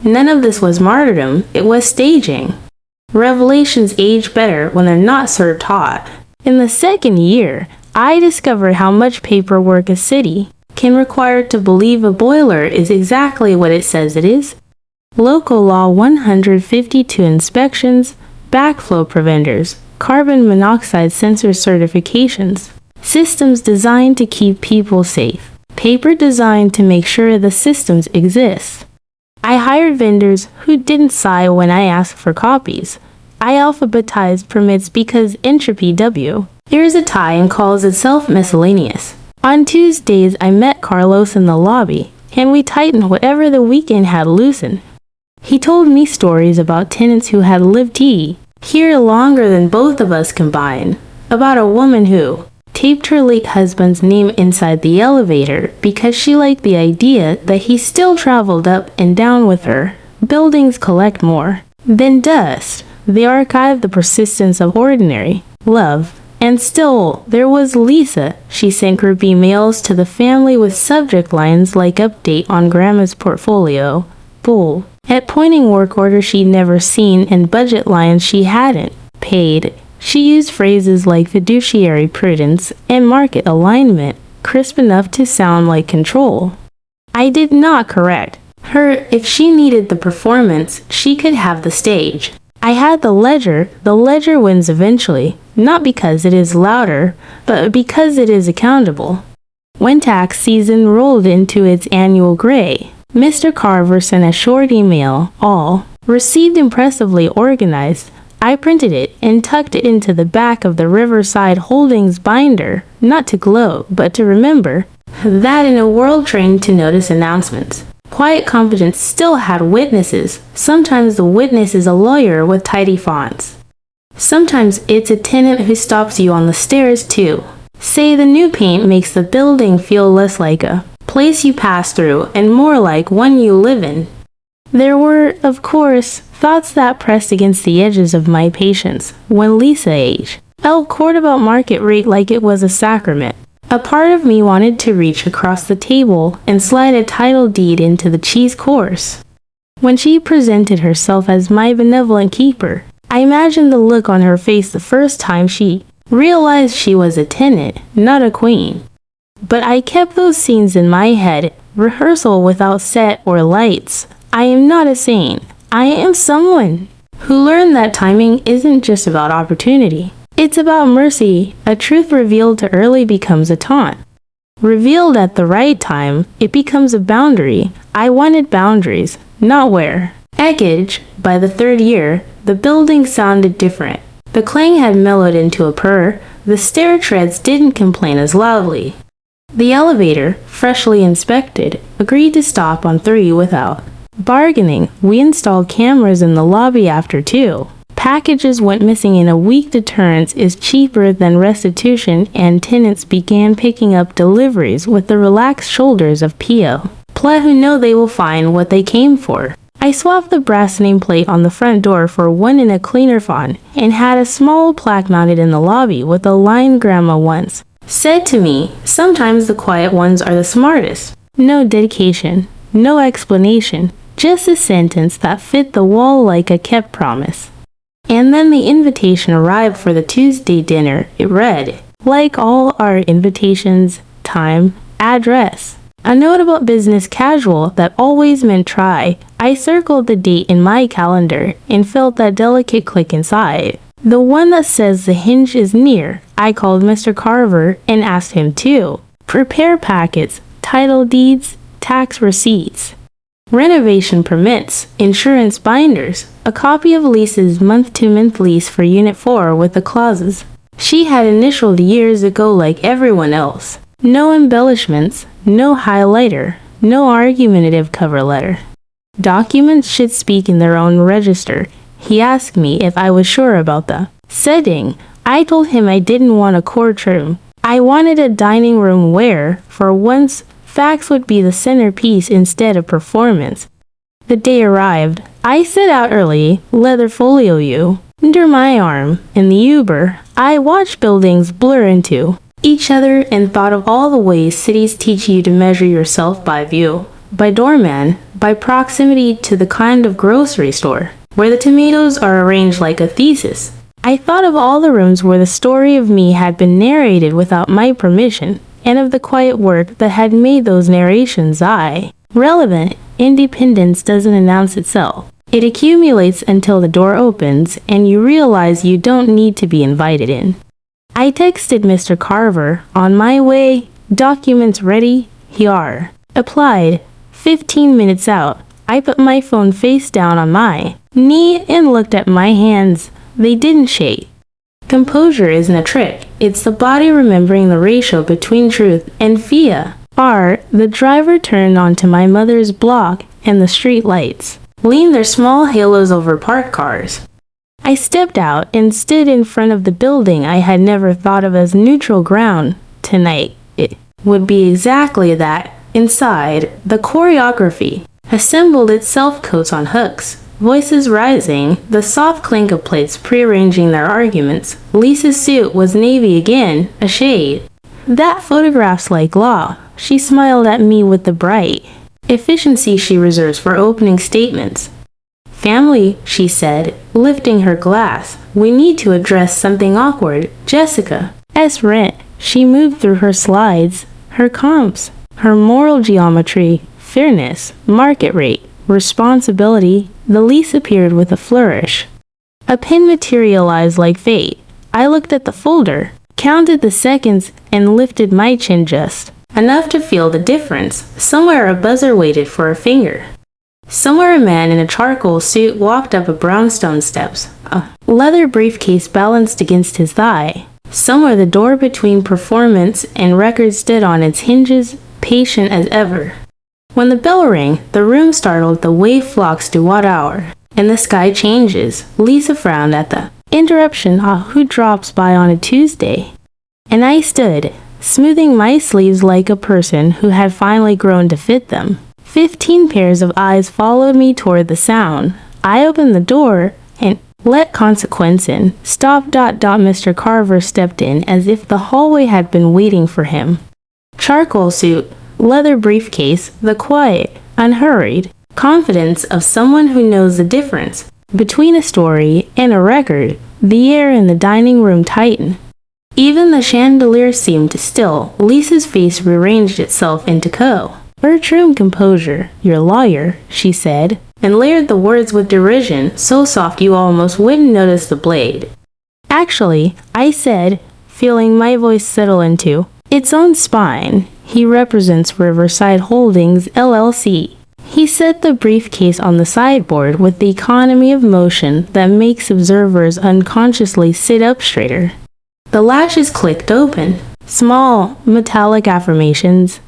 None of this was martyrdom, it was staging. Revelations age better when they're not served hot. In the second year, I discovered how much paperwork a city can require to believe a boiler is exactly what it says it is. Local Law 152 inspections, backflow preventers, carbon monoxide sensor certifications, systems designed to keep people safe, paper designed to make sure the systems exist. I hired vendors who didn't sigh when I asked for copies. I alphabetized permits because entropy W. Here's a tie and calls itself miscellaneous. On Tuesdays, I met Carlos in the lobby, and we tightened whatever the weekend had loosened. He told me stories about tenants who had lived here longer than both of us combined, about a woman who taped her late husband's name inside the elevator because she liked the idea that he still traveled up and down with her. Buildings collect more than dust. They archive the persistence of ordinary love. And still, there was Lisa. She sent groupie mails to the family with subject lines like update on grandma's portfolio, bull, at pointing work orders she'd never seen and budget lines she hadn't paid. She used phrases like fiduciary prudence and market alignment, crisp enough to sound like control. I did not correct her. If she needed the performance, she could have the stage. I had the ledger. The ledger wins eventually, not because it is louder, but because it is accountable. When tax season rolled into its annual gray, Mr. Carver sent a short email, all received impressively organized. I printed it and tucked it into the back of the Riverside Holdings binder, not to gloat, but to remember that in a world trained to notice announcements, quiet confidence still had witnesses. Sometimes the witness is a lawyer with tidy fonts. Sometimes it's a tenant who stops you on the stairs too. Say the new paint makes the building feel less like a place you pass through and more like one you live in. There were, of course, thoughts that pressed against the edges of my patience when Lisa aged. I'll court about market rate like it was a sacrament. A part of me wanted to reach across the table and slide a title deed into the cheese course. When she presented herself as my benevolent keeper, I imagined the look on her face the first time she realized she was a tenant, not a queen. But I kept those scenes in my head, rehearsal without set or lights. I am not a saint. I am someone who learned that timing isn't just about opportunity. It's about mercy. A truth revealed too early becomes a taunt. Revealed at the right time, it becomes a boundary. I wanted boundaries, not where. Eggage, by the third year, the building sounded different. The clang had mellowed into a purr. The stair treads didn't complain as loudly. The elevator, freshly inspected, agreed to stop on 3 without bargaining. We installed cameras in the lobby after 2. Packages went missing in a week. Deterrence is cheaper than restitution, and tenants began picking up deliveries with the relaxed shoulders of Pio. Who know they will find what they came for. I swapped the brass nameplate on the front door for one in a cleaner font and had a small plaque mounted in the lobby with a line Grandma once said to me, sometimes the quiet ones are the smartest. No dedication, no explanation, just a sentence that fit the wall like a kept promise. And then the invitation arrived for the Tuesday dinner. It read, like all our invitations, time, address. A note about business casual that always meant try. I circled the date in my calendar and felt that delicate click inside. The one that says the hinge is near. I called Mr. Carver and asked him to prepare packets, title deeds, tax receipts, renovation permits, insurance binders, a copy of Lisa's month-to-month lease for Unit 4 with the clauses she had initialed years ago like everyone else. No embellishments, no highlighter, no argumentative cover letter. Documents should speak in their own register. He asked me if I was sure about the setting. I told him I didn't want a courtroom. I wanted a dining room where, for once, facts would be the centerpiece instead of performance. The day arrived. I set out early, leather folio you under my arm. In the Uber, I watched buildings blur into each other and thought of all the ways cities teach you to measure yourself by view, by doorman, by proximity to the kind of grocery store where the tomatoes are arranged like a thesis. I thought of all the rooms where the story of me had been narrated without my permission, and of the quiet work that had made those narrations relevant. Independence doesn't announce itself. It accumulates until the door opens and you realize you don't need to be invited in. I texted Mr. Carver, on my way, documents ready, here. Applied. 15 minutes out. I put my phone face down on my knee and looked at my hands. They didn't shake. Composure isn't a trick. It's the body remembering the ratio between truth and fear. The driver turned onto my mother's block and the street lights leaned their small halos over parked cars. I stepped out and stood in front of the building I had never thought of as neutral ground. Tonight, it would be exactly that. Inside, the choreography assembled itself, coats on hooks, voices rising, the soft clink of plates prearranging their arguments. Lisa's suit was navy again, a shade. That photograph's like law. She smiled at me with the bright efficiency she reserves for opening statements. Family, she said, lifting her glass. We need to address something awkward. Jessica's rent. She moved through her slides, her comps, her moral geometry, fairness, market rate, responsibility. The lease appeared with a flourish. A pin materialized like fate. I looked at the folder, counted the seconds, and lifted my chin just enough to feel the difference. Somewhere a buzzer waited for a finger. Somewhere a man in a charcoal suit walked up a brownstone steps, a leather briefcase balanced against his thigh. Somewhere the door between performance and record stood on its hinges, patient as ever. When the bell rang, the room startled. The wave flocks to what hour? And the sky changes. Lisa frowned at the interruption. Who drops by on a Tuesday? And I stood, smoothing my sleeves like a person who had finally grown to fit them. 15 pairs of eyes followed me toward the sound. I opened the door and let consequence in. Stop. Mr. Carver stepped in as if the hallway had been waiting for him. Charcoal suit, leather briefcase, the quiet, unhurried confidence of someone who knows the difference between a story and a record. The air in the dining room tightened. Even the chandelier seemed still. Lisa's face rearranged itself into Bertram composure, your lawyer, she said, and layered the words with derision, so soft you almost wouldn't notice the blade. Actually, I said, feeling my voice settle into its own spine, he represents Riverside Holdings, LLC. He set the briefcase on the sideboard with the economy of motion that makes observers unconsciously sit up straighter. The lashes clicked open. Small, metallic affirmations.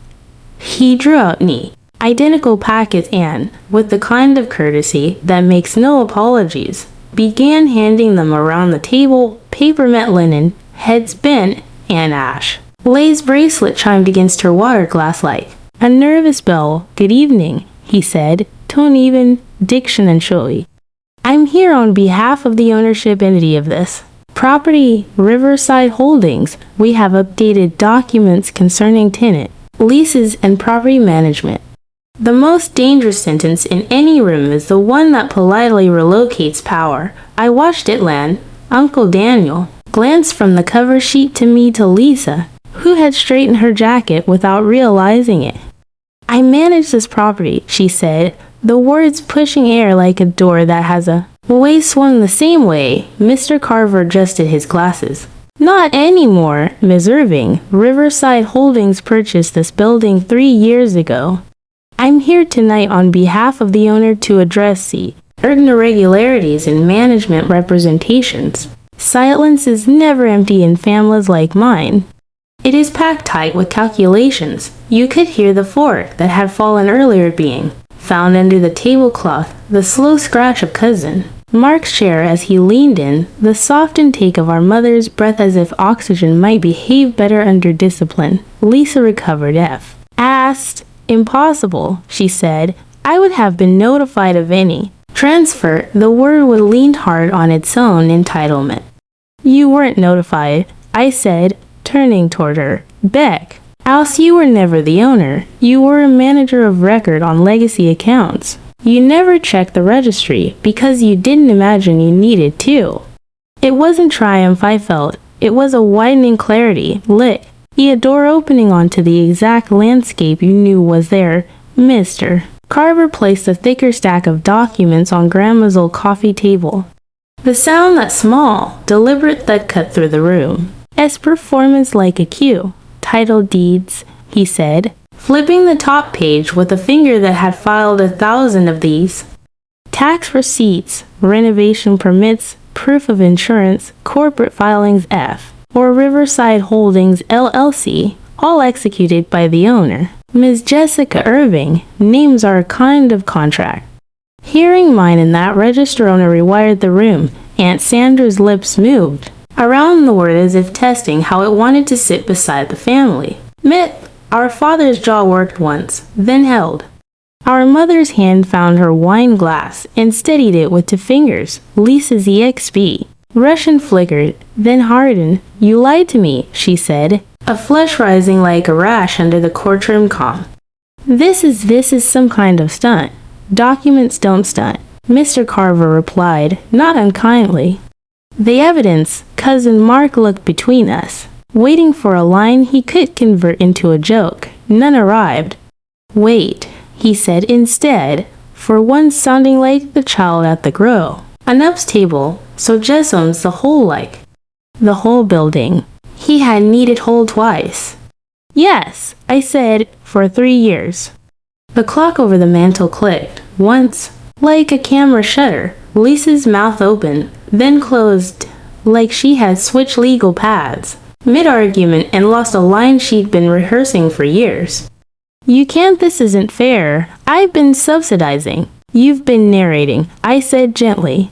He drew out neat, identical packets and, with the kind of courtesy that makes no apologies, began handing them around the table. Paper met linen, heads bent, and ash. Lay's bracelet chimed against her water glass like a nervous bell. Good evening, he said, tone even, diction and showy. I'm here on behalf of the ownership entity of this property, Riverside Holdings. We have updated documents concerning tenant leases and property management. The most dangerous sentence in any room is the one that politely relocates power. I watched it land. Uncle Daniel glanced from the cover sheet to me to Lisa, who had straightened her jacket without realizing it. I manage this property, she said, the words pushing air like a door that has a way swung the same way. Mr. Carver adjusted his glasses. Not anymore, Ms. Irving. Riverside Holdings purchased this building 3 years ago. I'm here tonight on behalf of the owner to address the irregularities in management representations. Silence is never empty in families like mine. It is packed tight with calculations. You could hear the fork that had fallen earlier being found under the tablecloth, the slow scratch of cousin Mark's chair as he leaned in, the soft intake of our mother's breath as if oxygen might behave better under discipline. Lisa recovered asked. Impossible, she said. I would have been notified of any transfer. The word would leaned hard on its own entitlement. You weren't notified, I said, turning toward her. Beck, else you were never the owner. You were a manager of record on legacy accounts. You never checked the registry because you didn't imagine you needed to. It wasn't triumph I felt. It was a widening clarity, lit. A door opening onto the exact landscape you knew was there. Mr. Carver placed a thicker stack of documents on Grandma's old coffee table. The sound, that small, deliberate thud cut through the room. S performance like a cue. Title deeds, he said, flipping the top page with a finger that had filed 1,000 of these. Tax receipts, renovation permits, proof of insurance, corporate filings F, or Riverside Holdings LLC, all executed by the owner. Ms. Jessica Irving. Names are a kind of contract. Hearing mine and that register owner rewired the room. Aunt Sandra's lips moved around the word as if testing how it wanted to sit beside the family. Myth. Our father's jaw worked once, then held. Our mother's hand found her wine glass and steadied it with 2 fingers. Lisa's EXP. Russian flickered, then hardened. You lied to me, she said, a flush rising like a rash under the courtroom calm. This is some kind of stunt. Documents don't stunt, Mr. Carver replied, not unkindly. The evidence. Cousin Mark looked between us, waiting for a line he could convert into a joke. None arrived. Wait, he said instead, for once sounding like the child at the grow. Anup's table, so Jessum's the whole building. He had needed whole twice. Yes, I said, for 3 years. The clock over the mantel clicked, once, like a camera shutter. Lisa's mouth opened, then closed, like she had switched legal paths, mid-argument, and lost a line she'd been rehearsing for years. You can't, this isn't fair. I've been subsidizing. You've been narrating, I said gently.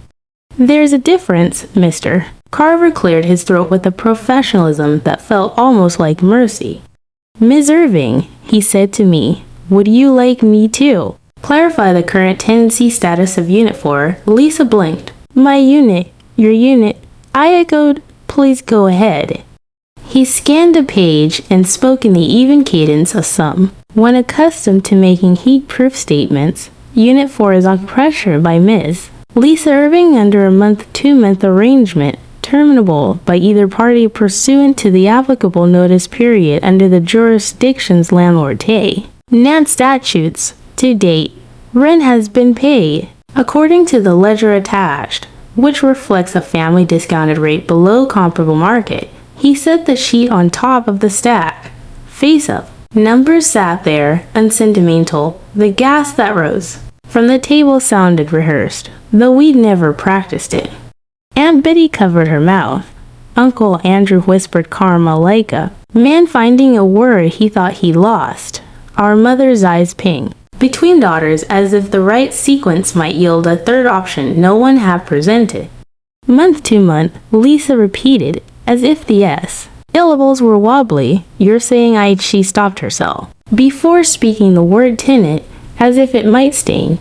There's a difference, mister. Carver cleared his throat with a professionalism that felt almost like mercy. Ms. Irving, he said to me, would you like me to clarify the current tenancy status of Unit 4? Lisa blinked. My unit, your unit. I echoed, please go ahead. He scanned a page and spoke in the even cadence of some. When accustomed to making heat-proof statements, Unit 4 is on pressure by Ms. Lisa Irving under a month-to-month arrangement, terminable by either party pursuant to the applicable notice period under the jurisdiction's landlord tay. Nat statutes. To date, rent has been paid, according to the ledger attached, which reflects a family discounted rate below comparable market. He set the sheet on top of the stack, face up. Numbers sat there, unsentimental. The gas that rose from the table sounded rehearsed, though we'd never practiced it. Aunt Betty covered her mouth. Uncle Andrew whispered karma like a man finding a word he thought he'd lost. Our mother's eyes pinged between daughters as if the right sequence might yield a third option no one had presented. Month to month, Lisa repeated, as if the syllables were wobbly. You're saying she stopped herself before speaking the word tenant, as if it might sting.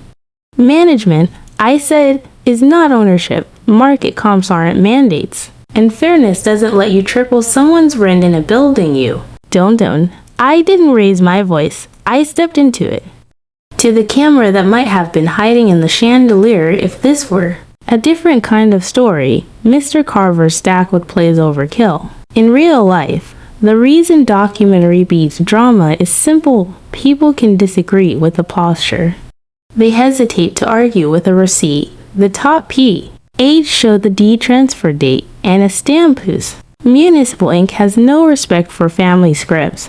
Management, I said, is not ownership. Market comps aren't mandates. And fairness doesn't let you triple someone's rent in a building you don't. I didn't raise my voice. I stepped into it. To the camera that might have been hiding in the chandelier if this were a different kind of story, Mr. Carver's stack would play as overkill. In real life, the reason documentary beats drama is simple. People can disagree with the posture. They hesitate to argue with a receipt. The top P. Age showed the deed transfer date and a stamp whose municipal ink has no respect for family scripts.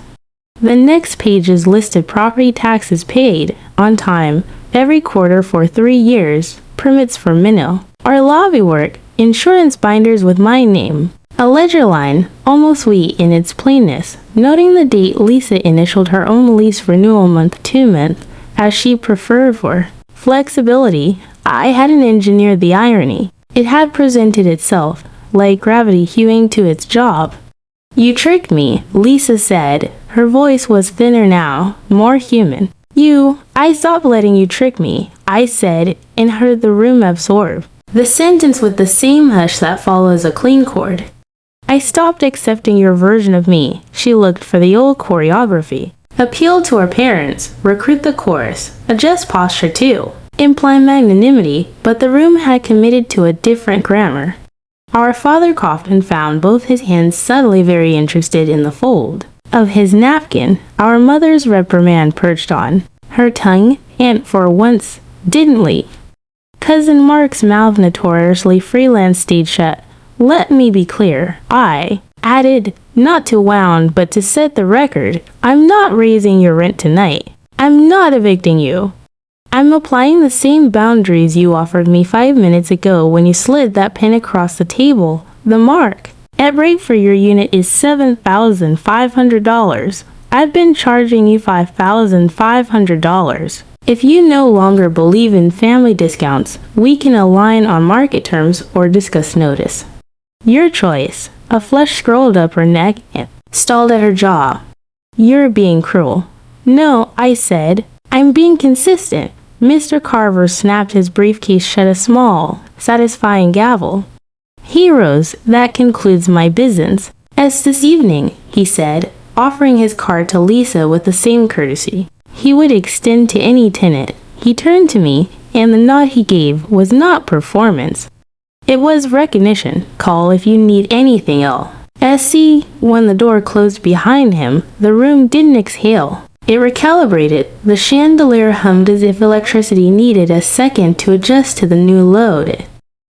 The next pages listed property taxes paid on time every quarter for 3 years, permits for minnow, our lobby work, insurance binders with my name, a ledger line, almost sweet in its plainness, noting the date Lisa initialed her own lease renewal month to month, as she preferred for flexibility. I hadn't engineered the irony. It had presented itself, like gravity hewing to its job. You tricked me, Lisa said. Her voice was thinner now, more human. I stopped letting you trick me, I said, and heard the room absorb the sentence with the same hush that follows a clean chord. I stopped accepting your version of me. She looked for the old choreography. Appeal to our parents, recruit the chorus, adjust posture too, imply magnanimity, but the room had committed to a different grammar. Our father coughed and found both his hands subtly very interested in the fold of his napkin our mother's reprimand perched on. Her tongue, and for once, didn't leak. Cousin Mark's mouth notoriously freelance stayed shut. Let me be clear, I added, not to wound but to set the record. I'm not raising your rent tonight. I'm not evicting you. I'm applying the same boundaries you offered me 5 minutes ago when you slid that pen across the table. The mark at rate for your unit is $7,500. I've been charging you $5,500. If you no longer believe in family discounts, we can align on market terms or discuss notice. Your choice. A flush scrolled up her neck and stalled at her jaw. You're being cruel. No, I said. I'm being consistent. Mr. Carver snapped his briefcase shut a small, satisfying gavel. Heroes, that concludes my business. As this evening, he said, offering his card to Lisa with the same courtesy he would extend to any tenant. He turned to me, and the nod he gave was not performance. It was recognition. Call if you need anything else. SC, when the door closed behind him, the room didn't exhale. It recalibrated. The chandelier hummed as if electricity needed a second to adjust to the new load.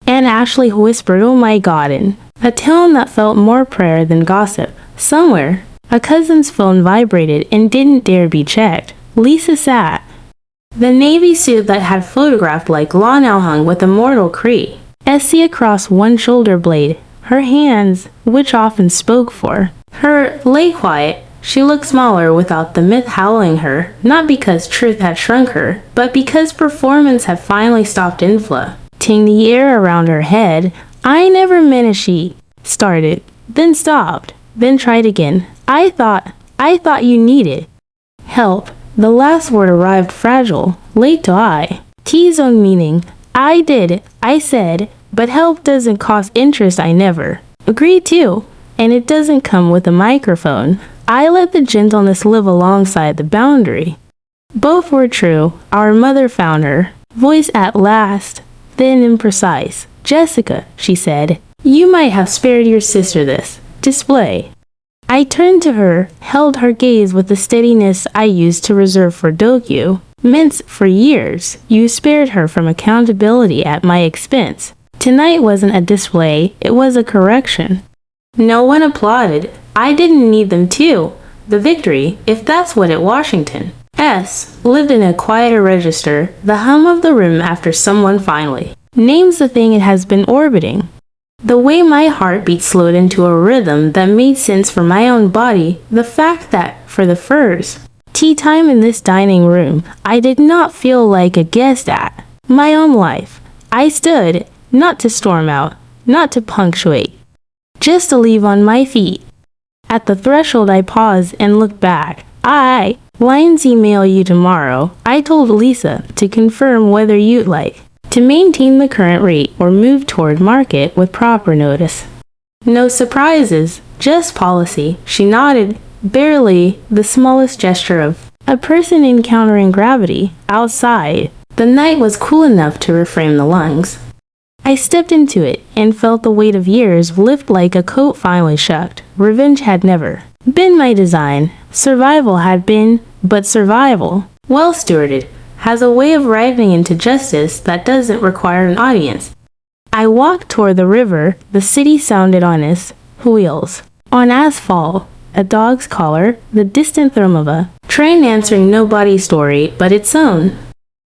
And Ashley whispered, "Oh my God," in a tone that felt more prayer than gossip. Somewhere, a cousin's phone vibrated and didn't dare be checked. Lisa sat. The navy suit that had photographed like law now hung with a mortal Cree. Essie across one shoulder blade. Her hands, which often spoke for her, lay quiet. She looked smaller without the myth howling her, not because truth had shrunk her, but because performance had finally stopped inflating the air around her head. I never meant a she started, then stopped, then tried again. I thought you needed help. The last word arrived fragile, late to I. T's own meaning. I did, I said, but help doesn't cost interest. I never agreed to, and it doesn't come with a microphone. I let the gentleness live alongside the boundary. Both were true. Our mother found her voice at last, thin and precise. Jessica, she said, you might have spared your sister this display. I turned to her, held her gaze with the steadiness I used to reserve for Dokyu. Mince, for years, you spared her from accountability at my expense. Tonight wasn't a display, it was a correction. No one applauded. I didn't need them to. The victory, if that's what it Washington S. lived in a quieter register, the hum of the room after someone finally names the thing it has been orbiting. The way my heartbeat slowed into a rhythm that made sense for my own body, the fact that, for the first tea time in this dining room, I did not feel like a guest at my own life. I stood, not to storm out, not to punctuate, just to leave on my feet. At the threshold I paused and looked back. Lines email you tomorrow. I told Lisa to confirm whether you'd like to maintain the current rate or move toward market with proper notice. No surprises, just policy. She nodded, barely the smallest gesture of a person encountering gravity. Outside, the night was cool enough to reframe the lungs. I stepped into it and felt the weight of years lift like a coat finally shucked. Revenge had never been my design. Survival had been, but survival, well stewarded, has a way of arriving into justice that doesn't require an audience. I walked toward the river. The city sounded on its wheels. On asphalt, a dog's collar, the distant thrum of a train answering nobody's story but its own.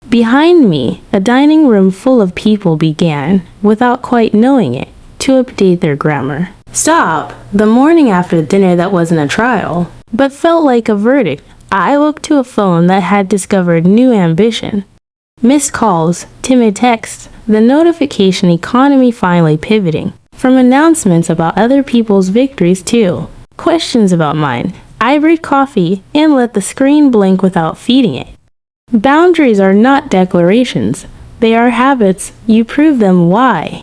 Behind me, a dining room full of people began, without quite knowing it, to update their grammar. Stop! The morning after dinner that wasn't a trial, but felt like a verdict. I looked to a phone that had discovered new ambition. Missed calls, timid texts, the notification economy finally pivoting. From announcements about other people's victories to questions about mine. I brewed coffee and let the screen blink without feeding it. Boundaries are not declarations. They are habits. You prove them. Why?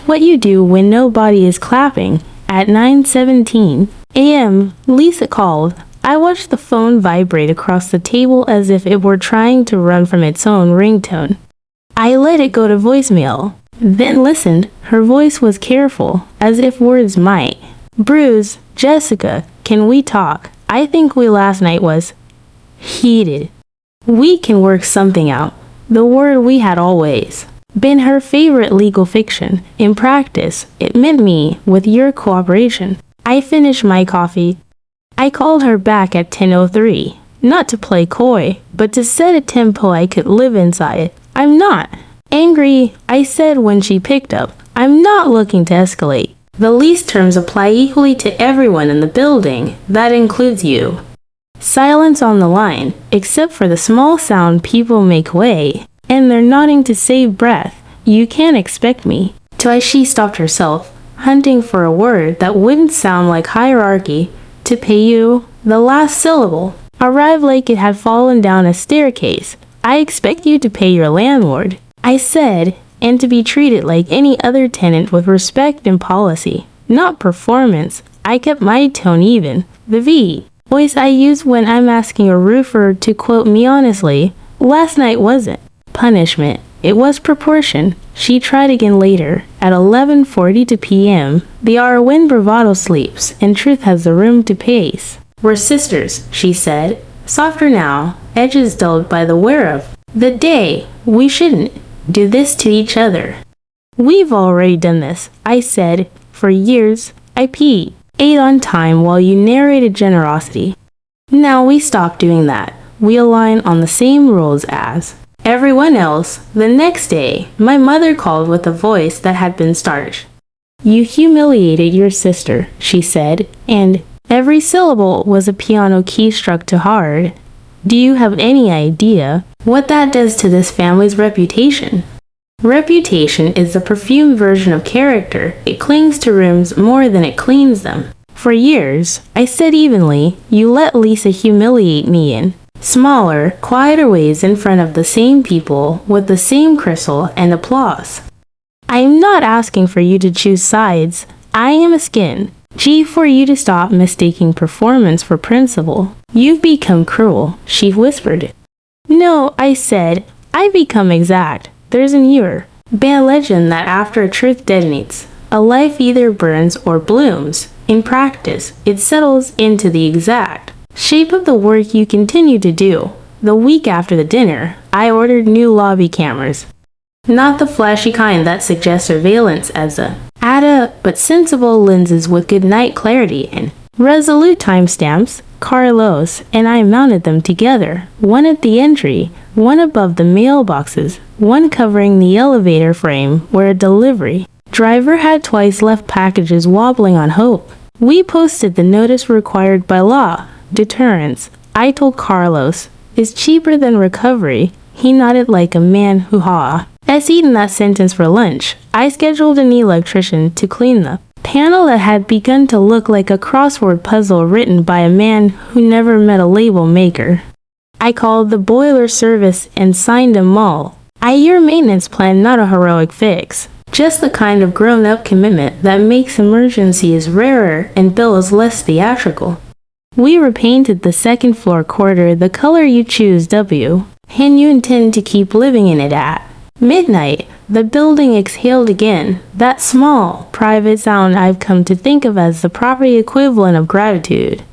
What you do when nobody is clapping. At 9:17 a.m., Lisa called. I watched the phone vibrate across the table as if it were trying to run from its own ringtone. I let it go to voicemail, then listened. Her voice was careful, as if words might. Bruce, Jessica, can we talk? I think last night was heated. We can work something out. The word we had always been her favorite legal fiction. In practice, it meant me, with your cooperation. I finished my coffee. I called her back at 10:03, not to play coy, but to set a tempo I could live inside. I'm not angry, I said when she picked up. I'm not looking to escalate. The lease terms apply equally to everyone in the building. That includes you. Silence on the line, except for the small sound people make way, and they're nodding to save breath. You can't expect me. Twice she stopped herself, hunting for a word that wouldn't sound like hierarchy. To pay you, the last syllable, arrived like it had fallen down a staircase. I expect you to pay your landlord, I said, and to be treated like any other tenant with respect and policy, not performance. I kept my tone even. The voice I use when I'm asking a roofer to quote me honestly. Last night wasn't punishment. It was proportion. She tried again later, at 11:40 p.m., the hour when bravado sleeps and truth has the room to pace. We're sisters, she said, softer now, edges dulled by the wear of the day. We shouldn't do this to each other. We've already done this, I said, for years. I ate on time while you narrated generosity. Now we stop doing that. We align on the same rules as everyone else. The next day, my mother called with a voice that had been starched. You humiliated your sister, she said, and every syllable was a piano key struck to hard. Do you have any idea what that does to this family's reputation? Reputation is the perfumed version of character. It clings to rooms more than it cleans them. For years, I said evenly, you let Lisa humiliate me in smaller, quieter ways in front of the same people with the same crystal and applause. I am not asking for you to choose sides. I am asking for you to stop mistaking performance for principle. You've become cruel, she whispered. No, I said, I've become exact. There's an urban legend that after a truth detonates, a life either burns or blooms. In practice, it settles into the exact shape of the work you continue to do. The week after the dinner, I ordered new lobby cameras. Not the flashy kind that suggest surveillance as a but sensible lenses with good night clarity and resolute timestamps. Carlos and I mounted them together, one at the entry, one above the mailboxes, one covering the elevator frame where a delivery driver had twice left packages wobbling on hope. We posted the notice required by law. Deterrence, I told Carlos, is cheaper than recovery. He nodded like a man who has eaten that sentence for lunch. I scheduled an electrician to clean the panel that had begun to look like a crossword puzzle written by a man who never met a label maker. I called the boiler service and signed them all. A year maintenance plan, not a heroic fix. Just the kind of grown-up commitment that makes emergencies rarer and bills less theatrical. We repainted the second floor quarter the color you choose W, and you intend to keep living in it at midnight. The building exhaled again, that small, private sound I've come to think of as the property equivalent of gratitude.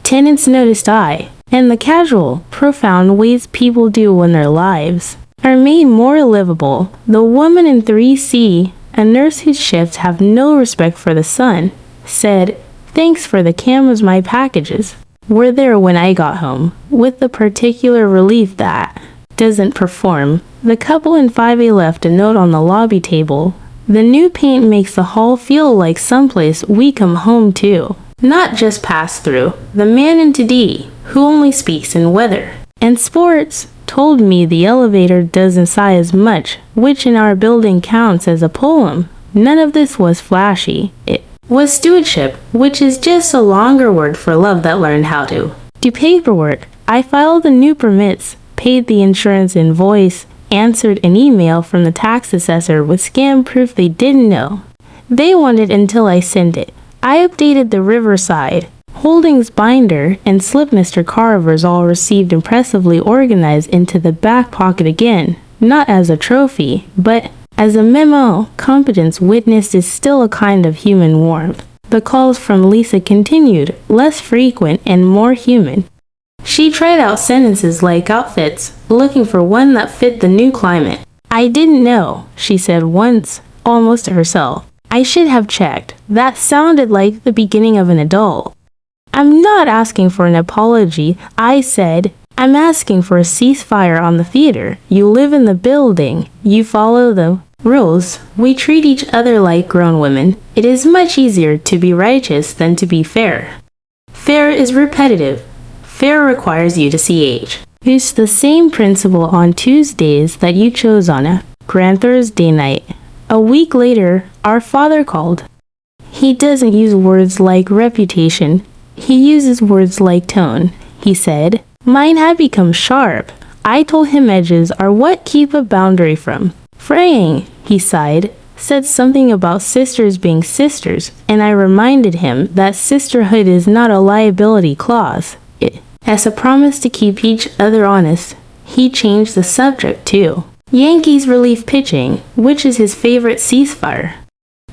Tenants noticed and the casual, profound ways people do when their lives are made more livable. The woman in 3C, a nurse whose shifts have no respect for the sun, said, thanks for the cameras, my packages were there when I got home, with the particular relief that doesn't perform. The couple in 5A left a note on the lobby table. The new paint makes the hall feel like someplace we come home to, not just pass through. The man in 2D, who only speaks in weather and sports, told me the elevator doesn't sigh as much, which in our building counts as a poem. None of this was flashy. It was stewardship, which is just a longer word for love that learned how to do paperwork. I filed the new permits, paid the insurance invoice, answered an email from the tax assessor with scam proof they didn't know they wanted until I sent it. I updated the Riverside Holdings binder and slipped Mr. Carver's all received impressively organized into the back pocket again, not as a trophy, but as a memo. Competence witnessed is still a kind of human warmth. The calls from Lisa continued, less frequent and more human. She tried out sentences like outfits, looking for one that fit the new climate. I didn't know, she said once, almost to herself. I should have checked. That sounded like the beginning of an adult. I'm not asking for an apology, I said. I'm asking for a ceasefire on the theater. You live in the building. You follow the rules. We treat each other like grown women. It is much easier to be righteous than to be fair. Fair is repetitive. Fare requires you to CH. It's the same principle on Tuesdays that you chose on a Grand Thursday night. A week later, our father called. He doesn't use words like reputation. He uses words like tone. He said, mine had become sharp. I told him edges are what keep a boundary from fraying. He sighed, said something about sisters being sisters, and I reminded him that sisterhood is not a liability clause. As a promise to keep each other honest, he changed the subject too. Yankees relief pitching, which is his favorite ceasefire.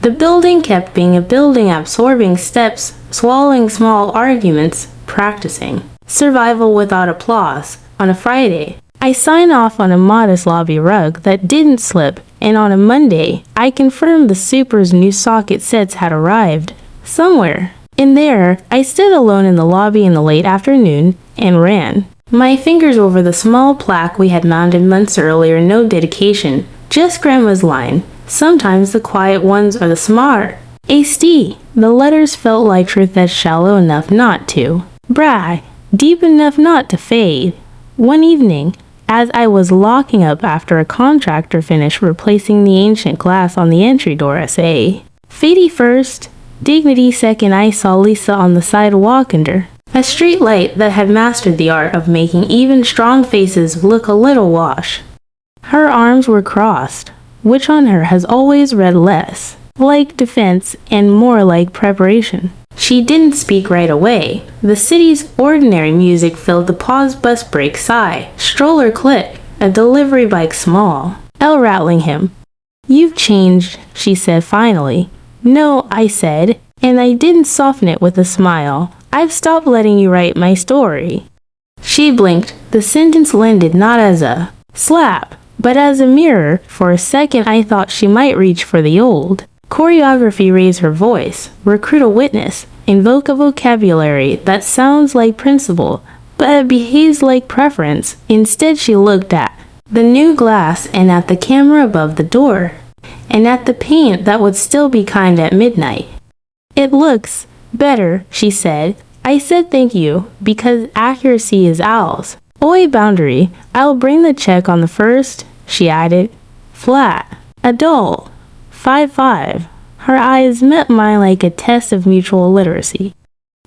The building kept being a building, absorbing steps, swallowing small arguments, practicing. Survival without applause. On a Friday, I signed off on a modest lobby rug that didn't slip, and on a Monday, I confirmed the super's new socket sets had arrived. Somewhere. In there, I stood alone in the lobby in the late afternoon and ran. My fingers over the small plaque we had mounted months earlier, no dedication, just Grandma's line. Sometimes the quiet ones are the smart. HD. The letters felt like truth that's shallow enough not to brag, deep enough not to fade. One evening, as I was locking up after a contractor finished replacing the ancient glass on the entry door, SA. Fady first, dignity second, I saw Lisa on the sidewalk under a street light that had mastered the art of making even strong faces look a little washed. Her arms were crossed, which on her has always read less like defense and more like preparation. She didn't speak right away. The city's ordinary music filled the pause, bus break, sigh, stroller click, a delivery bike small. L rattling him. You've changed, she said finally. No, I said, and I didn't soften it with a smile. I've stopped letting you write my story. She blinked. The sentence landed not as a slap, but as a mirror. For a second I thought she might reach for the old choreography, raise her voice, recruit a witness, invoke a vocabulary that sounds like principle, but behaves like preference. Instead she looked at the new glass and at the camera above the door, and at the paint that would still be kind at midnight. It looks better, she said. I said thank you, because accuracy is owls. Oi, boundary, I'll bring the check on the first, she added. Flat. Adult. 5-5. Her eyes met mine like a test of mutual literacy.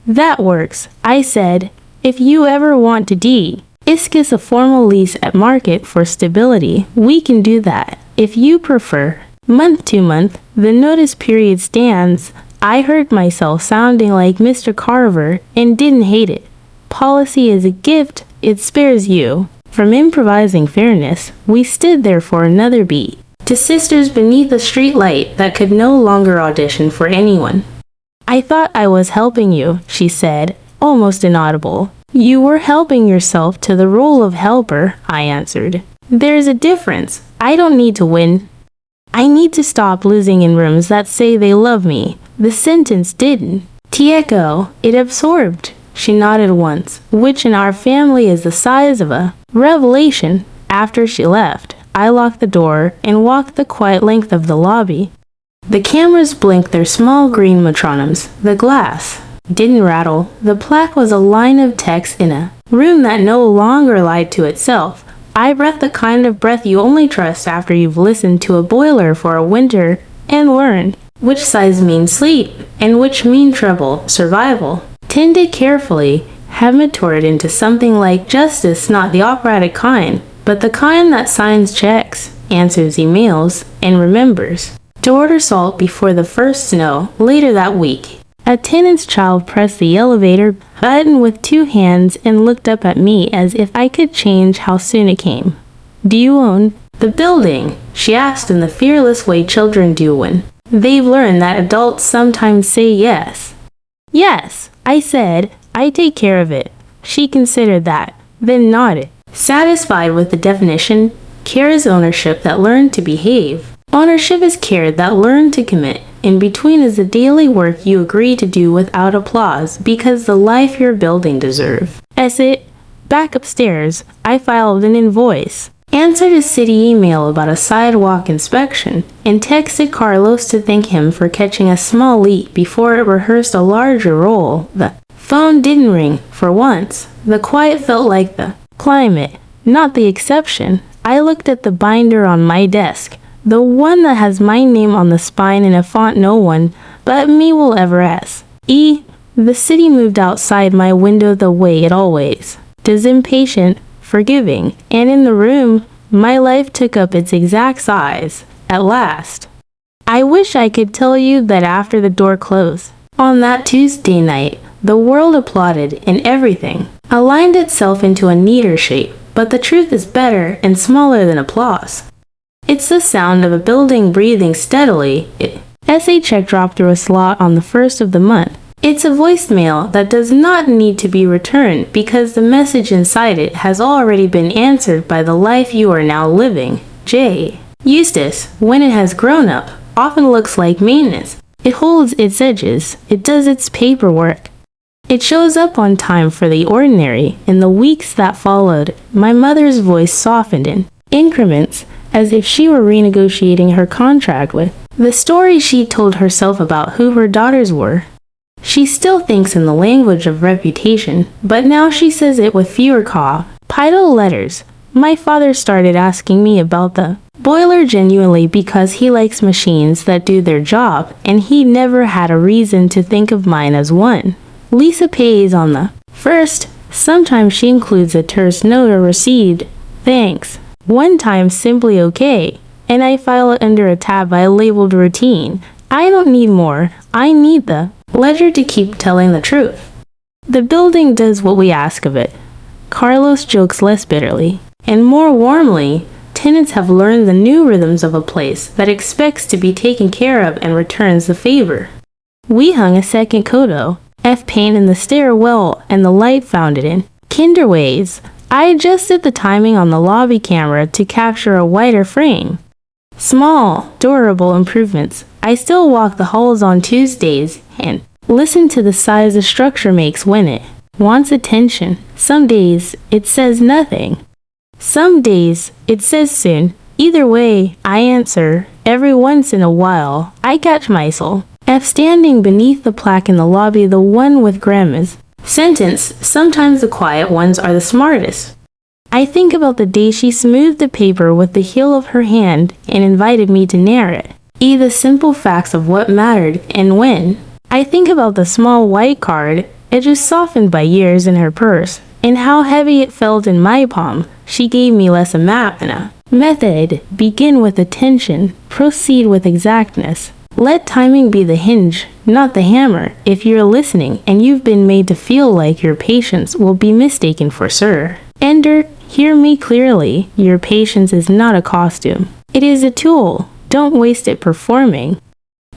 That works, I said. If you ever want to iscus a formal lease at market for stability, we can do that. If you prefer, month to month, the notice period stands. I heard myself sounding like Mr. Carver and didn't hate it. Policy is a gift, it spares you. From improvising fairness, we stood there for another beat. To sisters beneath a street light that could no longer audition for anyone. I thought I was helping you, she said, almost inaudible. You were helping yourself to the role of helper, I answered. There's a difference. I don't need to win. I need to stop losing in rooms that say they love me. The sentence didn't. Tieco, it absorbed. She nodded once, which in our family is the size of a revelation. After she left, I locked the door and walked the quiet length of the lobby. The cameras blinked their small green metronomes. The glass didn't rattle. The plaque was a line of text in a room that no longer lied to itself. I breathed the kind of breath you only trust after you've listened to a boiler for a winter and learned which sighs mean sleep and which mean trouble, survival. Tended carefully, have matured into something like justice, not the operatic kind, but the kind that signs checks, answers emails, and remembers to order salt before the first snow. Later that week, a tenant's child pressed the elevator button with 2 hands and looked up at me as if I could change how soon it came. Do you own the building? She asked in the fearless way children do when they've learned that adults sometimes say yes. Yes, I said, I take care of it. She considered that, then nodded. Satisfied with the definition, care is ownership that learned to behave. Ownership is care that learned to commit. In between is the daily work you agree to do without applause because the life you're building deserve. As it, back upstairs, I filed an invoice, answered a city email about a sidewalk inspection, and texted Carlos to thank him for catching a small leak before it rehearsed a larger role. The Phone didn't ring, for once. The quiet felt like the climate, not the exception. I looked at the binder on my desk, the one that has my name on the spine in a font no one but me will ever ask. The city moved outside my window the way it always does, impatient, forgiving, and in the room, my life took up its exact size, at last. I wish I could tell you that after the door closed, on that Tuesday night, the world applauded and everything aligned itself into a neater shape, but the truth is better and smaller than applause. It's the sound of a building breathing steadily. Essay check dropped through a slot on the first of the month. It's a voicemail that does not need to be returned because the message inside it has already been answered by the life you are now living. J. Eustace, when it has grown up, often looks like maintenance. It holds its edges. It does its paperwork. It shows up on time for the ordinary. In the weeks that followed, my mother's voice softened in increments, as if she were renegotiating her contract with the story she told herself about who her daughters were. She still thinks in the language of reputation, but now she says it with fewer capital letters. My father started asking me about the boiler genuinely because he likes machines that do their job, and he never had a reason to think of mine as one. Lisa pays on the first. Sometimes she includes a terse note or received thanks. One time simply okay, and I file it under a tab I labeled routine. I don't need more. I need the ledger to keep telling the truth. The building does what we ask of it. Carlos jokes less bitterly, and more warmly. Tenants have learned the new rhythms of a place that expects to be taken care of and returns the favor. We hung a second codo, F paint in the stairwell, and the light found it in Kinderways. I adjusted the timing on the lobby camera to capture a wider frame. Small, durable improvements. I still walk the halls on Tuesdays and listen to the size the structure makes when it wants attention. Some days, it says nothing. Some days, it says soon. Either way, I answer. Every once in a while, I catch myself standing beneath the plaque in the lobby, the one with grandma's sentence. Sometimes the quiet ones are the smartest. I think about the day she smoothed the paper with the heel of her hand and invited me to narrate the simple facts of what mattered and when. I think about the small white card, edges softened by years in her purse, and how heavy it felt in my palm. She gave me less a map and a method. Begin with attention, proceed with exactness. Let timing be the hinge, not the hammer. If you're listening and you've been made to feel like your patience will be mistaken for surrender, hear me clearly. Your patience is not a costume. It is a tool. Don't waste it performing.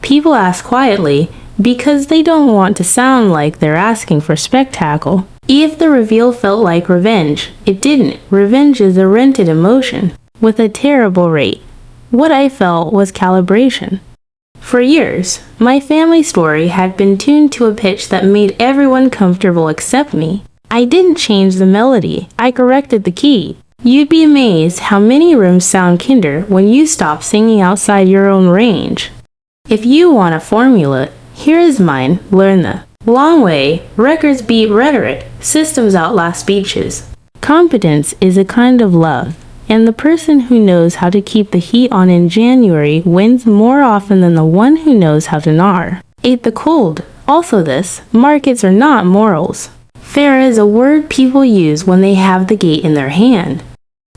People ask quietly because they don't want to sound like they're asking for spectacle. If the reveal felt like revenge, it didn't. Revenge is a rented emotion with a terrible rate. What I felt was calibration. For years, my family story had been tuned to a pitch that made everyone comfortable except me. I didn't change the melody, I corrected the key. You'd be amazed how many rooms sound kinder when you stop singing outside your own range. If you want a formula, here is mine. Learn the long way. Records beat rhetoric. Systems outlast speeches. Competence is a kind of love, and the person who knows how to keep the heat on in January wins more often than the one who knows how to narrate the cold. Also this, markets are not morals. Fair is a word people use when they have the gate in their hand.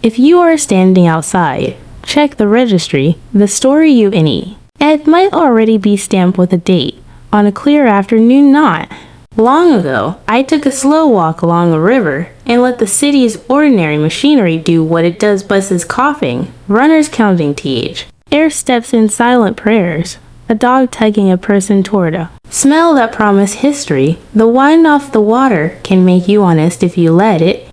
If you are standing outside, check the registry. The story you it might already be stamped with a date. On a clear afternoon, not long ago, I took a slow walk along a river and let the city's ordinary machinery do what it does. Buses coughing, runners counting th, air steps in silent prayers, a dog tugging a person toward a smell that promised history. The wine off the water can make you honest if you let it.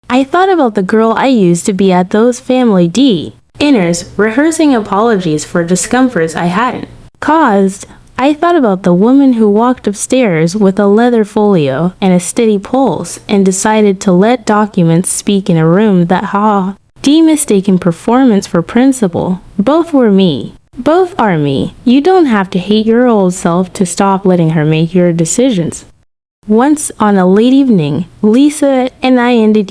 I thought about the girl I used to be at those family dinners, rehearsing apologies for discomforts I hadn't caused. I thought about the woman who walked upstairs with a leather folio and a steady pulse and decided to let documents speak in a room that mistaken performance for principle. Both were me. Both are me. You don't have to hate your old self to stop letting her make your decisions. Once on a late evening, Lisa and I ended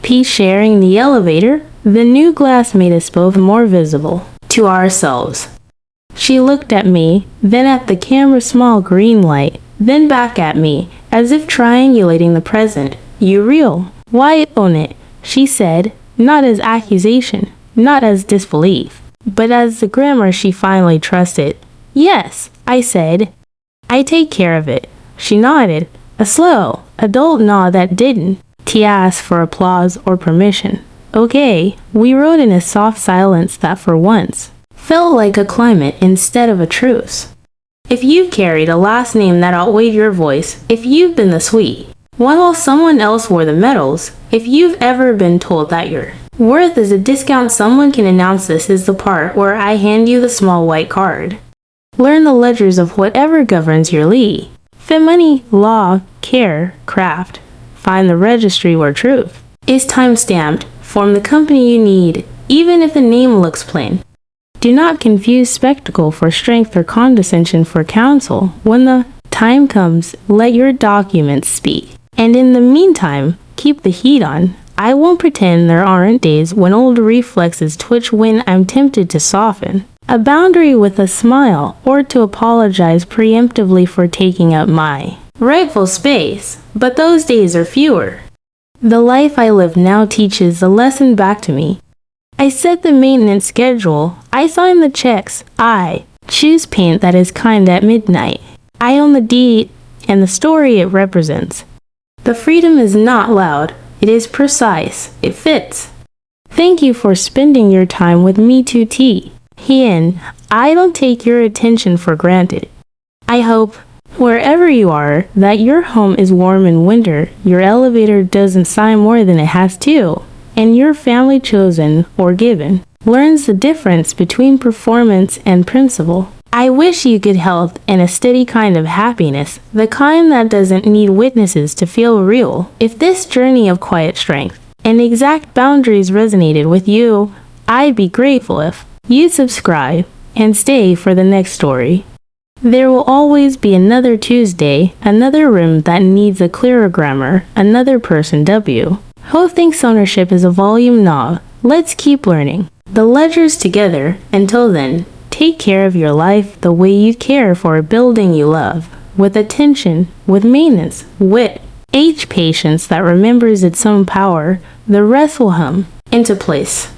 P sharing the elevator. The new glass made us both more visible to ourselves. She looked at me, then at the camera's small green light, then back at me, as if triangulating the present. You real? Why own it? She said, not as accusation, not as disbelief, but as the grammar she finally trusted. Yes, I said. I take care of it. She nodded, a slow, adult nod that didn't ask for applause or permission. Okay, we rode in a soft silence that for once felt like a climate instead of a truce. If you've carried a last name that outweighed your voice, if you've been the sweet one while someone else wore the medals, if you've ever been told that your worth is a discount, someone can announce this is the part where I hand you the small white card. Learn the ledgers of whatever governs your Lee. Money, law, care, craft. Find the registry where truth is time-stamped. Form the company you need, even if the name looks plain. Do not confuse spectacle for strength or condescension for counsel. When the time comes, let your documents speak. And in the meantime, keep the heat on. I won't pretend there aren't days when old reflexes twitch when I'm tempted to soften a boundary with a smile or to apologize preemptively for taking up my rightful space. But those days are fewer. The life I live now teaches the lesson back to me. I set the maintenance schedule. I sign the checks. I choose paint that is kind at midnight. I own the deed and the story it represents. The freedom is not loud. It is precise. It fits. Thank you for spending your time with me to tea. Hien, I don't take your attention for granted. I hope, wherever you are, that your home is warm in winter, your elevator doesn't sigh more than it has to, and your family chosen or given learns the difference between performance and principle. I wish you good health and a steady kind of happiness, the kind that doesn't need witnesses to feel real. If this journey of quiet strength and exact boundaries resonated with you, I'd be grateful if you subscribe and stay for the next story. There will always be another Tuesday, another room that needs a clearer grammar, another person W. Who thinks ownership is a volume knob? Let's keep learning the ledgers together. Until then, take care of your life the way you care for a building you love, with attention, with maintenance, wit, patience that remembers its own power. The rest will hum into place.